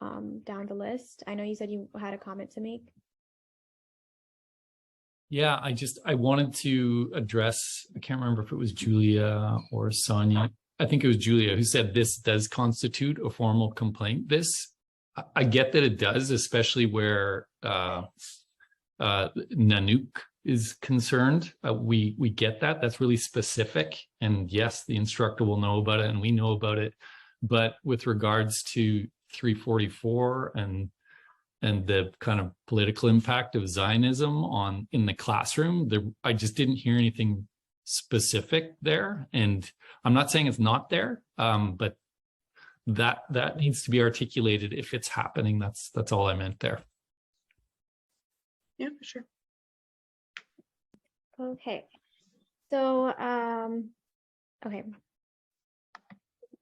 down the list? I know you said you had a comment to make. Yeah, I wanted to address, I can't remember if it was Julia or Sonia. I think it was Julia who said this does constitute a formal complaint. I get that it does, especially where Nanook is concerned. We get that. That's really specific. And yes, the instructor will know about it and we know about it. But with regards to 344 and the kind of political impact of Zionism in the classroom, I just didn't hear anything specific there. And I'm not saying it's not there, but that needs to be articulated if it's happening. That's all I meant there. Yeah, for sure. Okay. So, okay.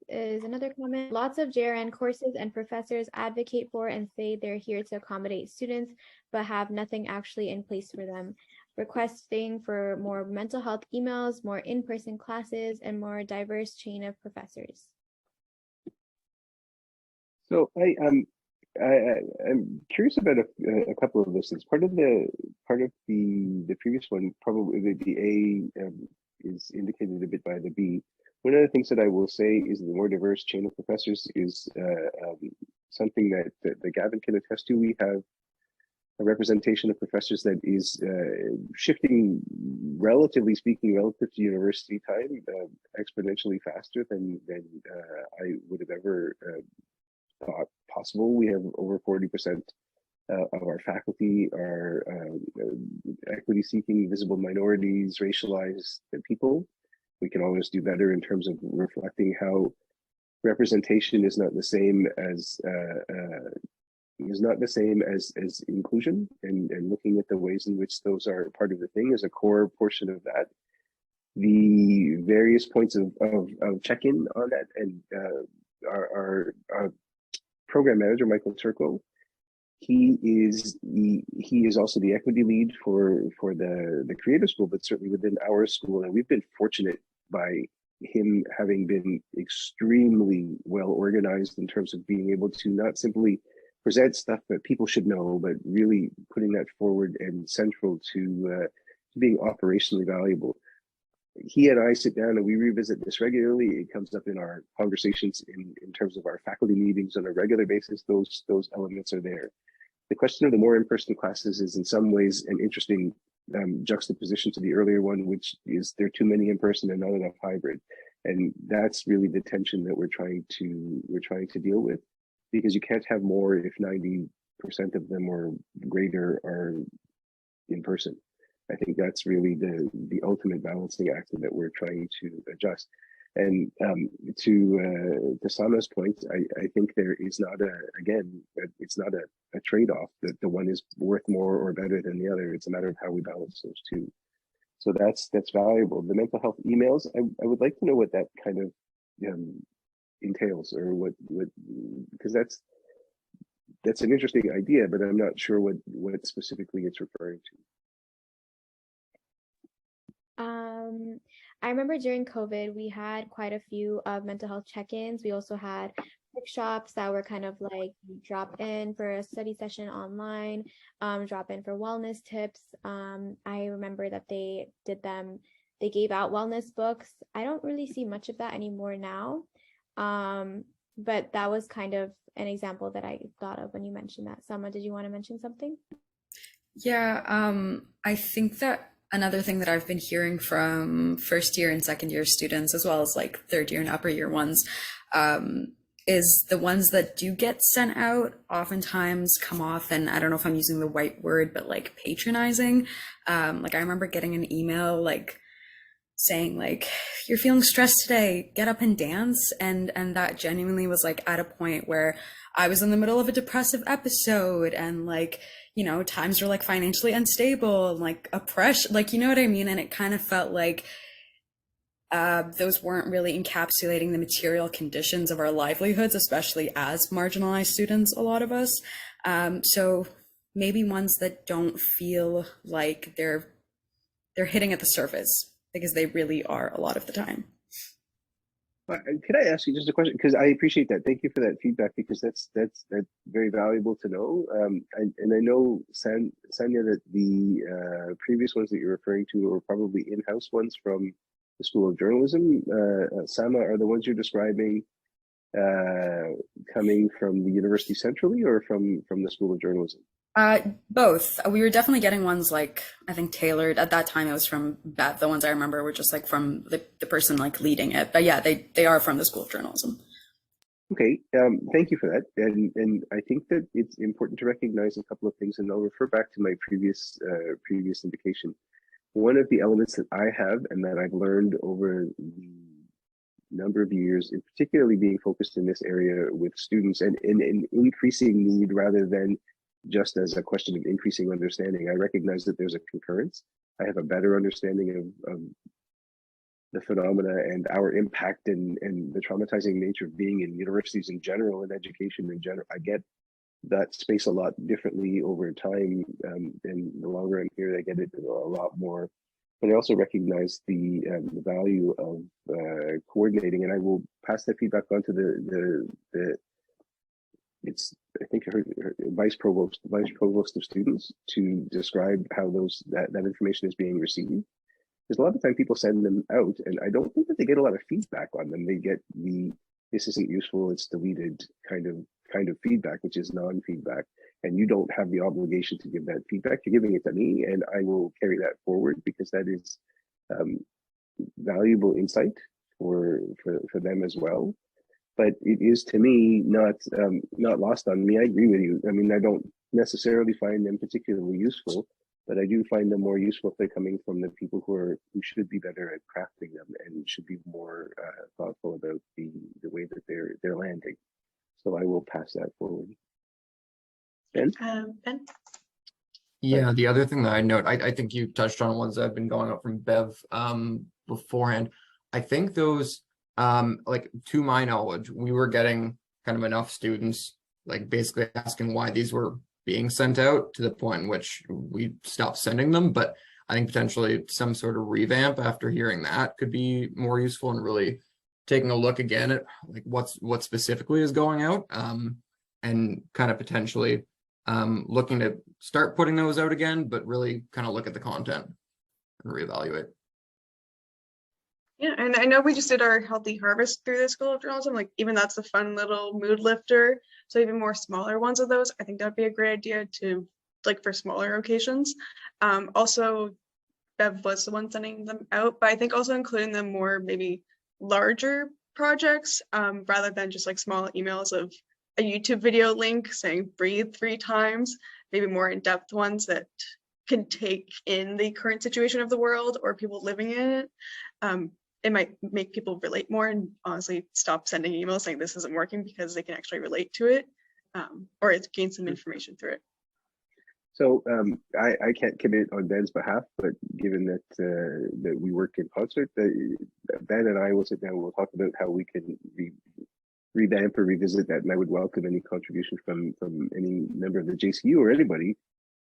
Is another comment. Lots of JRN courses and professors advocate for and say they're here to accommodate students, but have nothing actually in place for them. requesting for more mental health emails, more in-person classes, and more diverse chain of professors. So I'm curious about a couple of those things. Part of the previous one, probably the A is indicated a bit by the B. One of the things that I will say is the more diverse chain of professors is something that Gavin can attest to. We have a representation of professors that is shifting, relatively speaking, relative to university time, exponentially faster than I would have ever thought possible. We have over 40% of our faculty are equity-seeking, visible minorities, racialized people. We can always do better in terms of reflecting how representation is not the same as inclusion, and looking at the ways in which those are part of the thing is a core portion of that. The various points of check-in on that, and our program manager, Michael Turco, he is also the equity lead for the creative school, but certainly within our school. And we've been fortunate by him having been extremely well organized in terms of being able to not simply present stuff that people should know, but really putting that forward and central to being operationally valuable. He and I sit down and we revisit this regularly. It comes up in our conversations in terms of our faculty meetings on a regular basis. Those elements are there. The question of the more in-person classes is in some ways an interesting juxtaposition to the earlier one, which is there are too many in person and not enough hybrid. And that's really the tension that we're trying to deal with, because you can't have more if 90% of them or greater are in person. I think that's really the ultimate balancing act that we're trying to adjust. And to Sana's point, I think there is not it's not a trade-off that the one is worth more or better than the other. It's a matter of how we balance those two. So that's valuable. The mental health emails, I would like to know what that kind of entails, or what because that's an interesting idea, but I'm not sure what specifically it's referring to. I remember during COVID, we had quite a few mental health check-ins. We also had workshops that were kind of like drop in for a study session online, drop in for wellness tips. I remember that they gave out wellness books. I don't really see much of that anymore now. But that was kind of an example that I thought of when you mentioned that. Sama, did you want to mention something? Yeah, I think that another thing that I've been hearing from first year and second year students, as well as like third year and upper year ones, is the ones that do get sent out oftentimes come off, and I don't know if I'm using the right word, but like patronizing. Like I remember getting an email like saying like, you're feeling stressed today, get up and dance. And that genuinely was like at a point where I was in the middle of a depressive episode, and like, you know, times were like financially unstable and like oppression, like, you know what I mean? And it kind of felt like those weren't really encapsulating the material conditions of our livelihoods, especially as marginalized students, a lot of us. So maybe ones that don't feel like they're hitting at the surface, because they really are a lot of the time. Could I ask you just a question? Because I appreciate that. Thank you for that feedback, because that's very valuable to know. And I know, Sanya, that the previous ones that you're referring to are probably in-house ones from the School of Journalism. Sama, are the ones you're describing coming from the university centrally or from the School of Journalism? Both. We were definitely getting ones like, I think tailored at that time. It was from Bev. The ones I remember were just like from the person like leading it. But yeah, they are from the School of Journalism. Okay, thank you for that. And I think that it's important to recognize a couple of things, and I'll refer back to my previous indication. One of the elements that I have and that I've learned over the number of years, and particularly being focused in this area with students, and in an increasing need rather than just as a question of increasing understanding, I recognize that there's a concurrence. I have a better understanding of the phenomena and our impact and the traumatizing nature of being in universities in general and education in general. I get that space a lot differently over time, and the longer I'm here, I get it a lot more. But I also recognize the value of coordinating, and I will pass that feedback on to the it's, I think, her vice provost of students to describe how that information is being received. Because a lot of the time people send them out, and I don't think that they get a lot of feedback on them. They get this isn't useful, it's deleted kind of feedback, which is non-feedback. And you don't have the obligation to give that feedback. You're giving it to me, and I will carry that forward because that is valuable insight for them as well. But it is, to me, not lost on me. I agree with you. I mean, I don't necessarily find them particularly useful, but I do find them more useful if they're coming from the people who should be better at crafting them and should be more thoughtful about the way that they're landing. So I will pass that forward. Ben? Ben? Yeah, the other thing that I note, I think you touched on ones that have been going up from Bev beforehand. I think those, like, to my knowledge, we were getting kind of enough students, like, basically asking why these were being sent out, to the point in which we stopped sending them. But I think potentially some sort of revamp after hearing that could be more useful, and really taking a look again at, like, what specifically is going out, and kind of potentially looking to start putting those out again, but really kind of look at the content and reevaluate. Yeah, and I know we just did our Healthy Harvest through the School of Journalism. Like, even that's a fun little mood lifter. So even more smaller ones of those, I think that'd be a great idea to, like, for smaller occasions. Also, Bev was the one sending them out, but I think also including them more maybe larger projects, rather than just like small emails of a YouTube video link saying breathe 3 times, maybe more in-depth ones that can take in the current situation of the world or people living in it. It might make people relate more, and honestly stop sending emails saying this isn't working, because they can actually relate to it, or it's gain some information through it. So I can't commit on Ben's behalf, but given that that we work in concert, Ben and I will sit down and we'll talk about how we can revamp or revisit that, and I would welcome any contribution from any member of the JCU or anybody,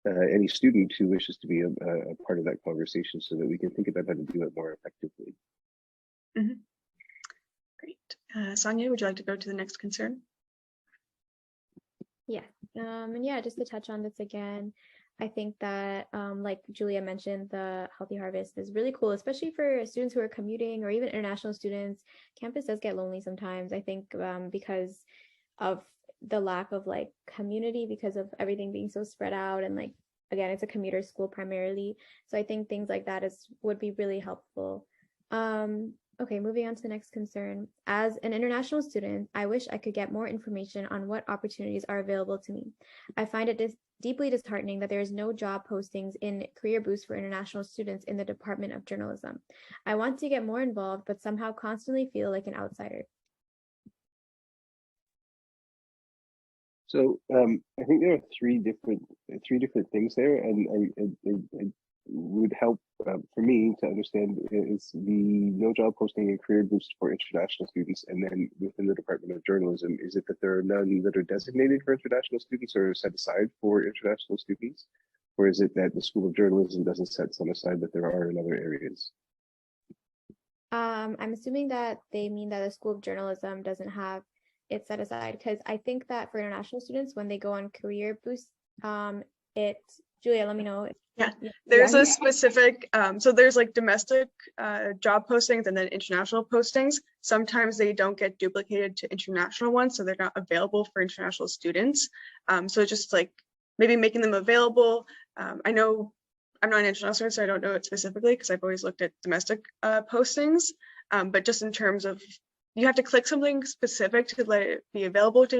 any student who wishes to be a part of that conversation, so that we can think about how to do it more effectively. Mm-hmm. Great. Sonia, would you like to go to the next concern? Yeah, and yeah, just to touch on this again, I think that like Julia mentioned, the Healthy Harvest is really cool, especially for students who are commuting or even international students. Campus does get lonely sometimes, I think, because of the lack of like community, because of everything being so spread out, and like, again, it's a commuter school primarily. So I think things like that would be really helpful. Okay, moving on to the next concern. As an international student, I wish I could get more information on what opportunities are available to me. I find it deeply disheartening that there is no job postings in Career Boost for international students in the Department of Journalism. I want to get more involved, but somehow constantly feel like an outsider. So I think there are three different things there, and I would help for me to understand is the no job posting and Career Boost for international students, and then within the Department of Journalism, is it that there are none that are designated for international students or set aside for international students, or is it that the School of Journalism doesn't set some aside that there are in other areas? I'm assuming that they mean that the School of Journalism doesn't have it set aside, because I think that for international students, when they go on Career Boost, Julia, let me know. Yeah, there's a specific, so there's like domestic job postings and then international postings. Sometimes they don't get duplicated to international ones, so they're not available for international students. So just like maybe making them available. I know I'm not an international student, so I don't know it specifically, because I've always looked at domestic postings. But just in terms of, you have to click something specific to let it be available to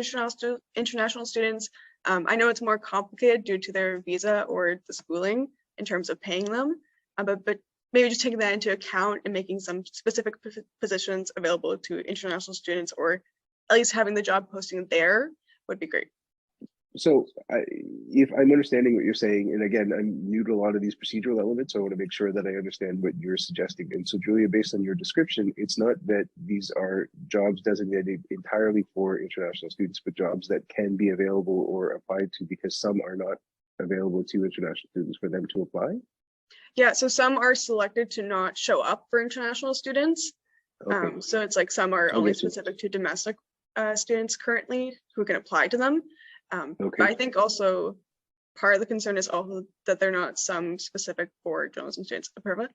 international students. I know it's more complicated due to their visa or the schooling in terms of paying them, but maybe just taking that into account and making some specific positions available to international students, or at least having the job posting there would be great. So if I'm understanding what you're saying, and again, I'm new to a lot of these procedural elements, so I want to make sure that I understand what you're suggesting. And so, Julia, based on your description, it's not that these are jobs designated entirely for international students, but jobs that can be available or applied to because some are not available to international students for them to apply? Yeah, so some are selected to not show up for international students. Okay. So it's like some are I only get you. specific to domestic students currently who can apply to them. But Okay. I think also part of the concern is also that they're not some specific for journalism students. Apurva?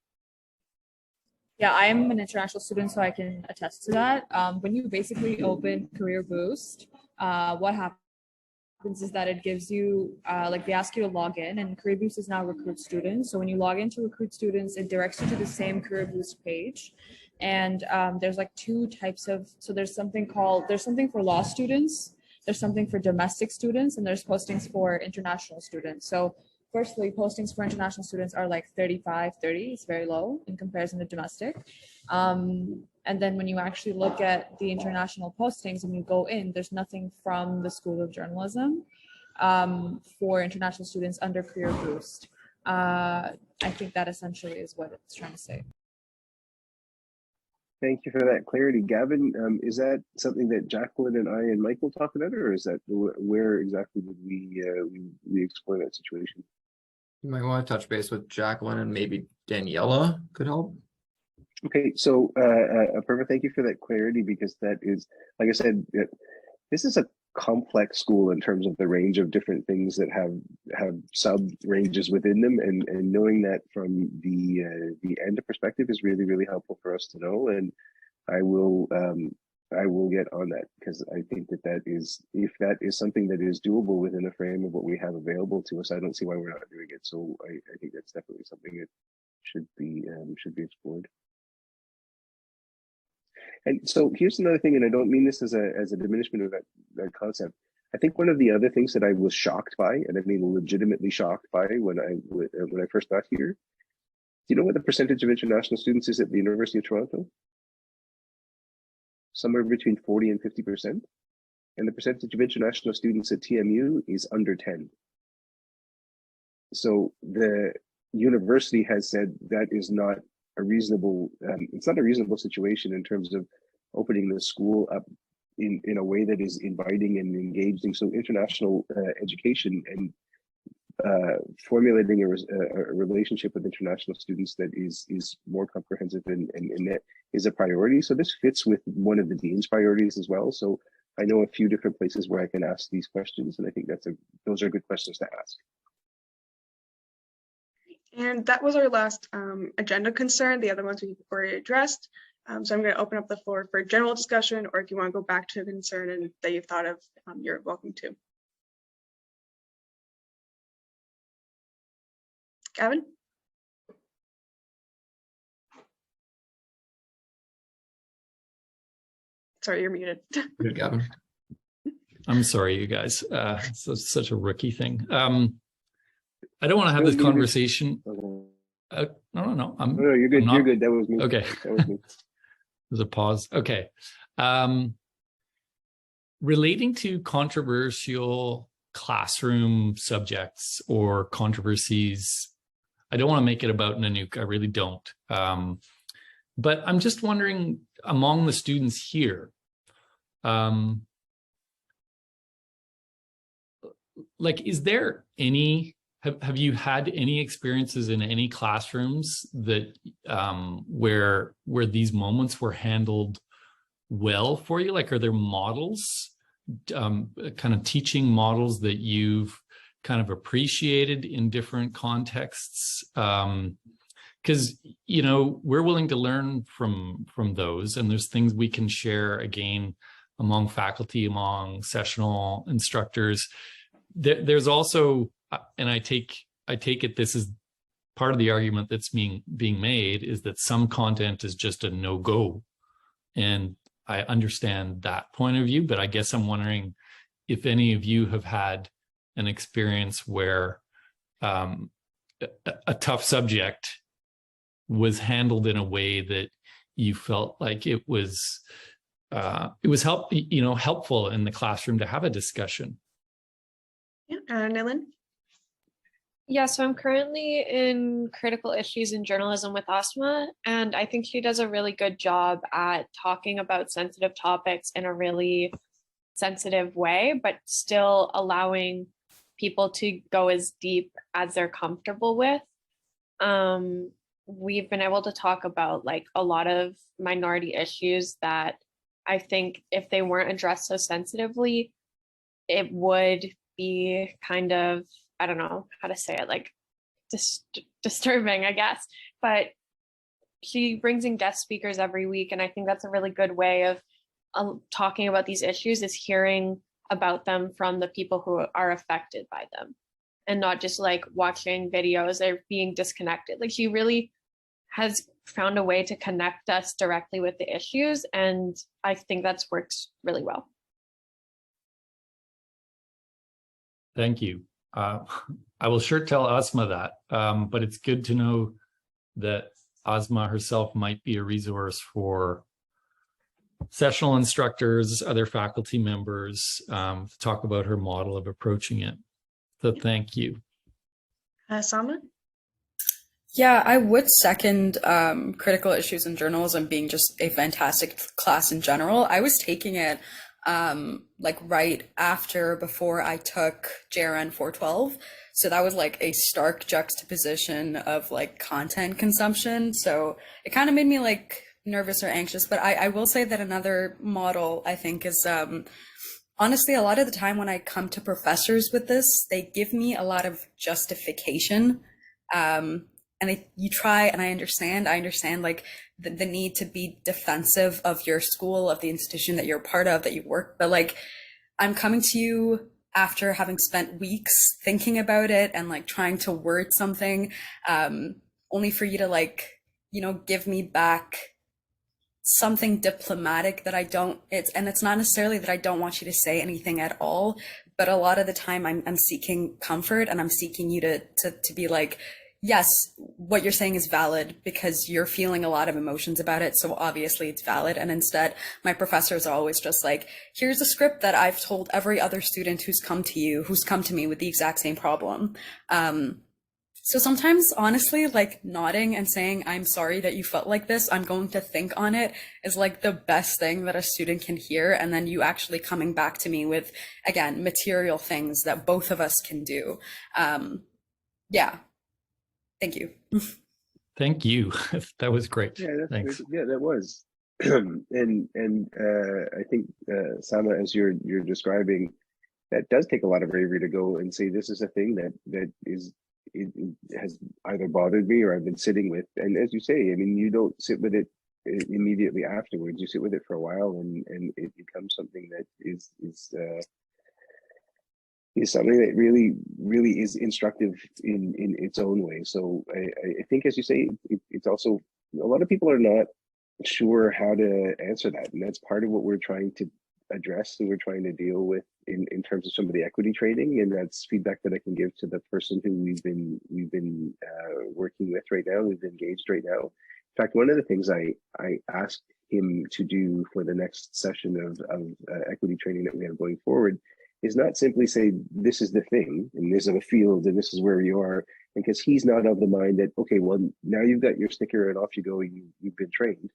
Yeah, I'm an international student, so I can attest to that. When you basically open Career Boost, what happens is that it gives you, like they ask you to log in, and Career Boost is now Recruit Students. So when you log into Recruit Students, it directs you to the same Career Boost page. And there's like two types of, so there's something for law students, there's something for domestic students, and there's postings for international students. So firstly, postings for international students are like 35, 30. It's very low in comparison to domestic. And then when you actually look at the international postings and you go in, there's nothing from the School of Journalism for international students under Career Boost. I think that essentially is what it's trying to say. Thank you for that clarity, Gavin. Is that something that Jacqueline and I and Michael talk about, or is that where exactly did we explore that situation? You might want to touch base with Jacqueline, and maybe Daniela could help. Okay, so perfect. Thank you for that clarity, because that is, like I said, this is a complex school in terms of the range of different things that have sub ranges within them, and knowing that from the end perspective is really, really helpful for us to know. And I will get on that, because I think that is, if that is something that is doable within the frame of what we have available to us, I don't see why we're not doing it. So I think that's definitely something that should be explored. And so here's another thing, and I don't mean this as a diminishment of that concept. I think one of the other things that I was shocked by, and I mean legitimately shocked by, when I first got here, do you know what the percentage of international students is at the University of Toronto? Somewhere between 40 and 50%. And the percentage of international students at TMU is under 10. So the university has said that is not a reasonable, it's not a reasonable situation in terms of opening the school up in a way that is inviting and engaging. So international education and formulating a relationship with international students that is more comprehensive and that is a priority. So this fits with one of the dean's priorities as well. So I know a few different places where I can ask these questions, and I think those are good questions to ask. And that was our last agenda concern. The other ones we've already addressed. So I'm going to open up the floor for general discussion, or if you want to go back to a concern and that you've thought of, you're welcome to. Gavin? Sorry, you're muted. Good, Gavin. I'm sorry, you guys. It's such a rookie thing. I don't want to have this conversation. No. No, you're good. You're good. That was me. Okay. That was me. There's a pause. Okay. Relating to controversial classroom subjects or controversies, I don't want to make it about Nanook. I really don't. But I'm just wondering, among the students here, like, is there any, have you had any experiences in any classrooms that where these moments were handled well for you? Like, are there models, kind of teaching models that you've kind of appreciated in different contexts? Because, you know, we're willing to learn from those, and there's things we can share again among faculty, among sessional instructors. There's also, and I take it this is part of the argument that's being made, is that some content is just a no-go. And I understand that point of view, but I guess I'm wondering if any of you have had an experience where a tough subject was handled in a way that you felt like it was helpful in the classroom to have a discussion. Yeah, Nilin? Yeah, so I'm currently in critical issues in journalism with Asma, and I think she does a really good job at talking about sensitive topics in a really sensitive way, but still allowing people to go as deep as they're comfortable with. We've been able to talk about like a lot of minority issues that I think if they weren't addressed so sensitively, it would be kind of, I don't know how to say it, like disturbing, I guess. But she brings in guest speakers every week, and I think that's a really good way of talking about these issues, is hearing about them from the people who are affected by them, and not just like watching videos or being disconnected. Like she really has found a way to connect us directly with the issues, and I think that's worked really well. Thank you. I will sure tell Asma that, but it's good to know that Asma herself might be a resource for sessional instructors, other faculty members, to talk about her model of approaching it. So thank you. Sama? Yeah, I would second critical issues in journalism being just a fantastic class in general. I was taking it like right after, before I took JRN 412. So that was like a stark juxtaposition of like content consumption. So it kind of made me like nervous or anxious. But I will say that another model I think is honestly, a lot of the time when I come to professors with this, they give me a lot of justification. And you try, and I understand like the need to be defensive of your school, of the institution that you're a part of, that you work, but like I'm coming to you after having spent weeks thinking about it and like trying to word something, only for you to like, you know, give me back something diplomatic that I don't, it's not necessarily that I don't want you to say anything at all, but a lot of the time I'm seeking comfort, and I'm seeking you to be like, yes, what you're saying is valid because you're feeling a lot of emotions about it. So obviously it's valid. And instead, my professors are always just like, here's a script that I've told every other student who's come to me with the exact same problem. So sometimes, honestly, like nodding and saying, I'm sorry that you felt like this, I'm going to think on it, is like the best thing that a student can hear. And then you actually coming back to me with, again, material things that both of us can do. Yeah. Thank you. Thank you. That was great. Yeah, Thanks. Yeah, that was. and I think Sama, as you're describing, that does take a lot of bravery to go and say this is a thing that it has either bothered me or I've been sitting with. And as you say, I mean, you don't sit with it immediately afterwards. You sit with it for a while, and it becomes something that is something that really is instructive in its own way. So I think, as you say, it's also, a lot of people are not sure how to answer that, and that's part of what we're trying to address and we're trying to deal with in terms of some of the equity training. And that's feedback that I can give to the person who we've been working with right now, we've engaged right now. In fact, one of the things I asked him to do for the next session of equity training that we have going forward is not simply say, this is the thing, and this is the field, and this is where you are, because he's not of the mind that, okay, well, now you've got your sticker and off you go, you've been trained.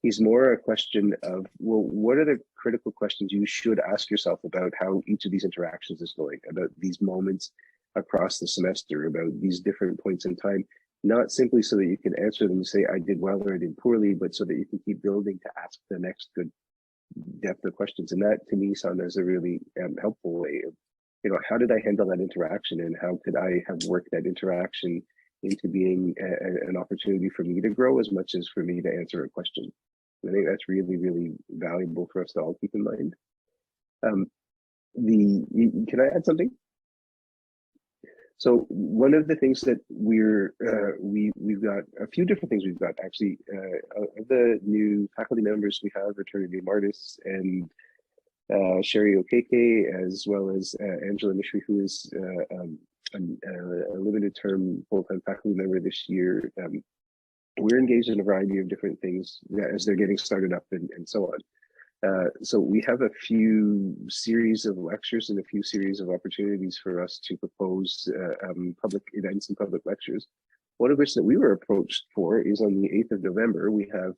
He's more a question of, well, what are the critical questions you should ask yourself about how each of these interactions is going, about these moments across the semester, about these different points in time, not simply so that you can answer them and say, I did well or I did poorly, but so that you can keep building to ask the next good depth of questions. And that, to me, sounds as a really helpful way of, you know, how did I handle that interaction, and how could I have worked that interaction into being an opportunity for me to grow as much as for me to answer a question. I think that's really, really valuable for us to all keep in mind. Can I add something? So one of the things that we've got a few different things we've got actually, of the new faculty members we have, Eternity Martis and Sherry Okeke, as well as Angela Mishri, who is a limited term full-time faculty member this year. We're engaged in a variety of different things as they're getting started up and so on. So we have a few series of lectures and a few series of opportunities for us to propose public events and public lectures. One of which that we were approached for is on the 8th of November. We have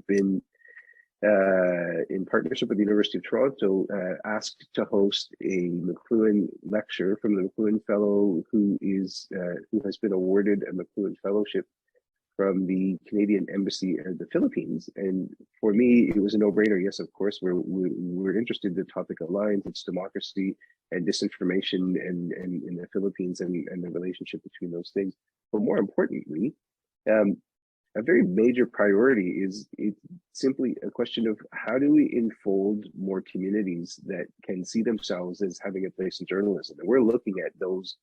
been in partnership with the University of Toronto, asked to host a McLuhan lecture from the McLuhan Fellow who has been awarded a McLuhan Fellowship from the Canadian Embassy in the Philippines. And for me, it was a no-brainer. Yes, of course, we're interested. The topic aligns. It's democracy and disinformation and in the Philippines and the relationship between those things. But more importantly, a very major priority is it's simply a question of how do we enfold more communities that can see themselves as having a place in journalism. And we're looking at those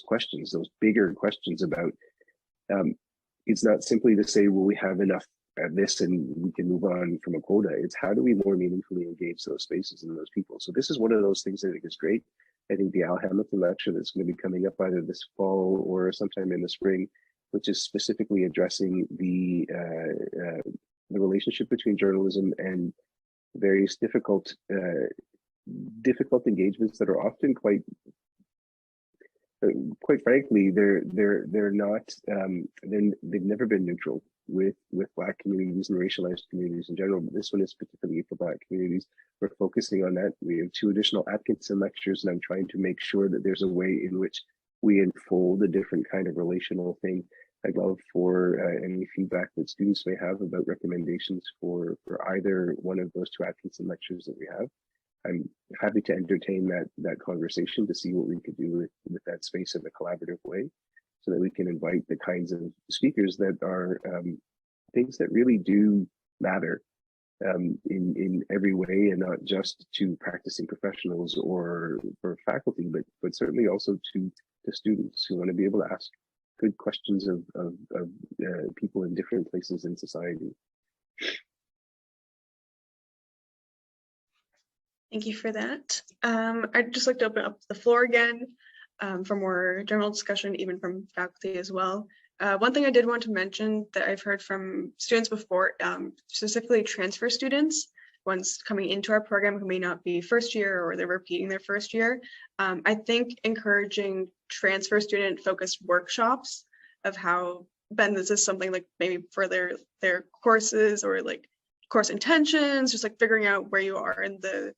questions, those bigger questions about it's not simply to say, well, we have enough at this and we can move on from a quota. It's how do we more meaningfully engage those spaces and those people. So this is one of those things that I think is great. I think the Al Hamilton lecture that's going to be coming up either this fall or sometime in the spring, which is specifically addressing the relationship between journalism and various difficult engagements that are often quite frankly, they're not they've never been neutral with Black communities and racialized communities in general, but this one is particularly for Black communities. We're focusing on that. We have 2 additional Atkinson lectures, and I'm trying to make sure that there's a way in which we unfold a different kind of relational thing. I'd love for any feedback that students may have about recommendations for either one of those 2 Atkinson lectures that we have. I'm happy to entertain that conversation to see what we could do with that space in a collaborative way, so that we can invite the kinds of speakers that are things that really do matter in every way, and not just to practicing professionals or for faculty, but certainly also to students who want to be able to ask good questions of people in different places in society. Thank you for that. I'd just like to open up the floor again for more general discussion, even from faculty as well. One thing I did want to mention that I've heard from students before, specifically transfer students, ones coming into our program who may not be first year or they're repeating their first year. I think encouraging transfer student focused workshops of how, Ben, this is something like maybe for their courses or like course intentions, just like figuring out where you are in the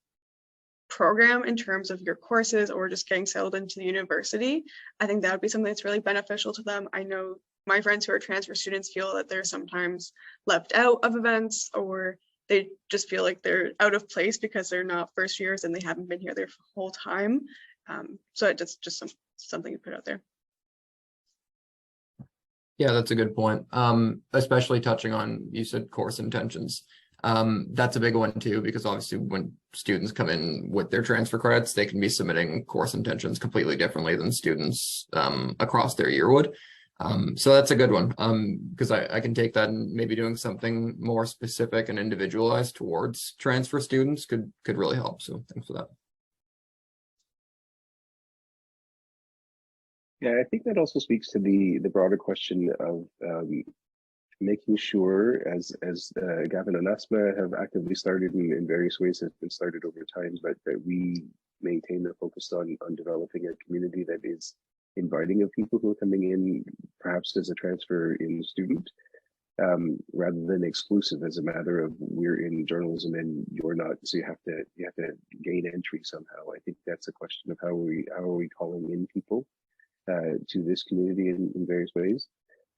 program in terms of your courses or just getting settled into the university. I think that would be something that's really beneficial to them. I know my friends who are transfer students feel that they're sometimes left out of events, or they just feel like they're out of place because they're not first years and they haven't been here their whole time. So it's just something to put out there. Yeah, that's a good point. Especially touching on, you said course intentions. That's a big one too, because obviously when students come in with their transfer credits, they can be submitting course intentions completely differently than students across their year would. So that's a good one, because I can take that and maybe doing something more specific and individualized towards transfer students could really help. So thanks for that. Yeah, I think that also speaks to the broader question of making sure, as Gavin and Asma have actively started in various ways, has been started over time, but that we maintain the focus on developing a community that is inviting of people who are coming in, perhaps as a transfer in student, rather than exclusive as a matter of we're in journalism and you're not, so you have to gain entry somehow. I think that's a question of how are we calling in people to this community in various ways.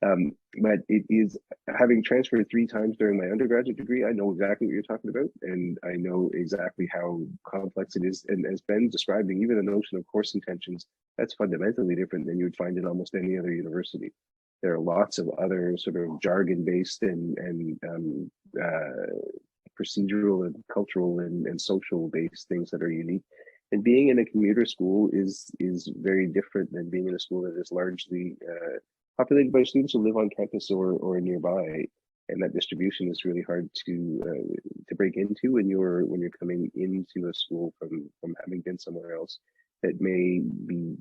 But it is, having transferred 3 times during my undergraduate degree, I know exactly what you're talking about, and I know exactly how complex it is. And as Ben describing, even the notion of course intentions, that's fundamentally different than you would find in almost any other university. There are lots of other sort of jargon-based and procedural and cultural and social-based things that are unique. And being in a commuter school is very different than being in a school that is largely populated by students who live on campus or nearby, and that distribution is really hard to break into when you're coming into a school from having been somewhere else that may be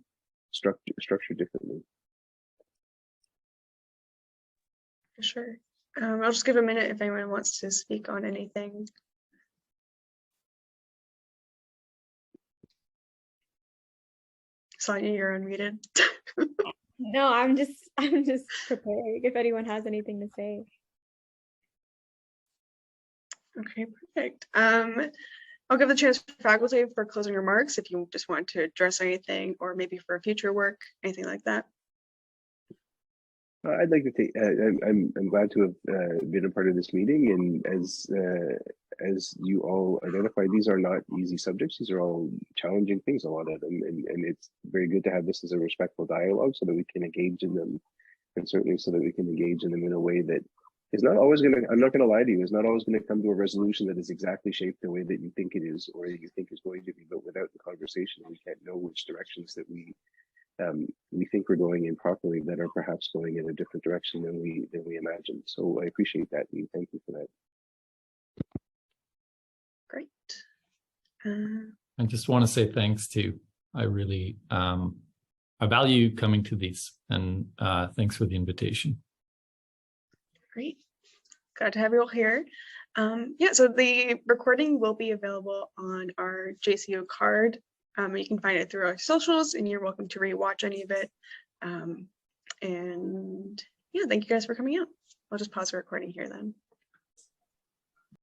structured differently. For sure. I'll just give a minute if anyone wants to speak on anything Sonia, you're unmuted. No, I'm just preparing if anyone has anything to say. Okay, perfect. I'll give the chance for faculty for closing remarks if you just want to address anything, or maybe for future work, anything like that. I'd like to take. I'm glad to have been a part of this meeting, and as you all identified, these are not easy subjects. These are all challenging things, a lot of them, and it's very good to have this as a respectful dialogue so that we can engage in them, and certainly so that we can engage in them in a way that is not always going to. I'm not going to lie to you. Is not always going to come to a resolution that is exactly shaped the way that you think it is, or you think is going to be. But without the conversation, we can't know which directions that we think we're going in properly that are perhaps going in a different direction than we imagined. So I appreciate that, and thank you for that. Great. I just want to say thanks to. I really I value coming to these, and thanks for the invitation. Great. Glad to have you all here. Yeah, so the recording will be available on our JCU card. You can find it through our socials, and you're welcome to rewatch any of it. And yeah, thank you guys for coming out. I'll just pause the recording here then.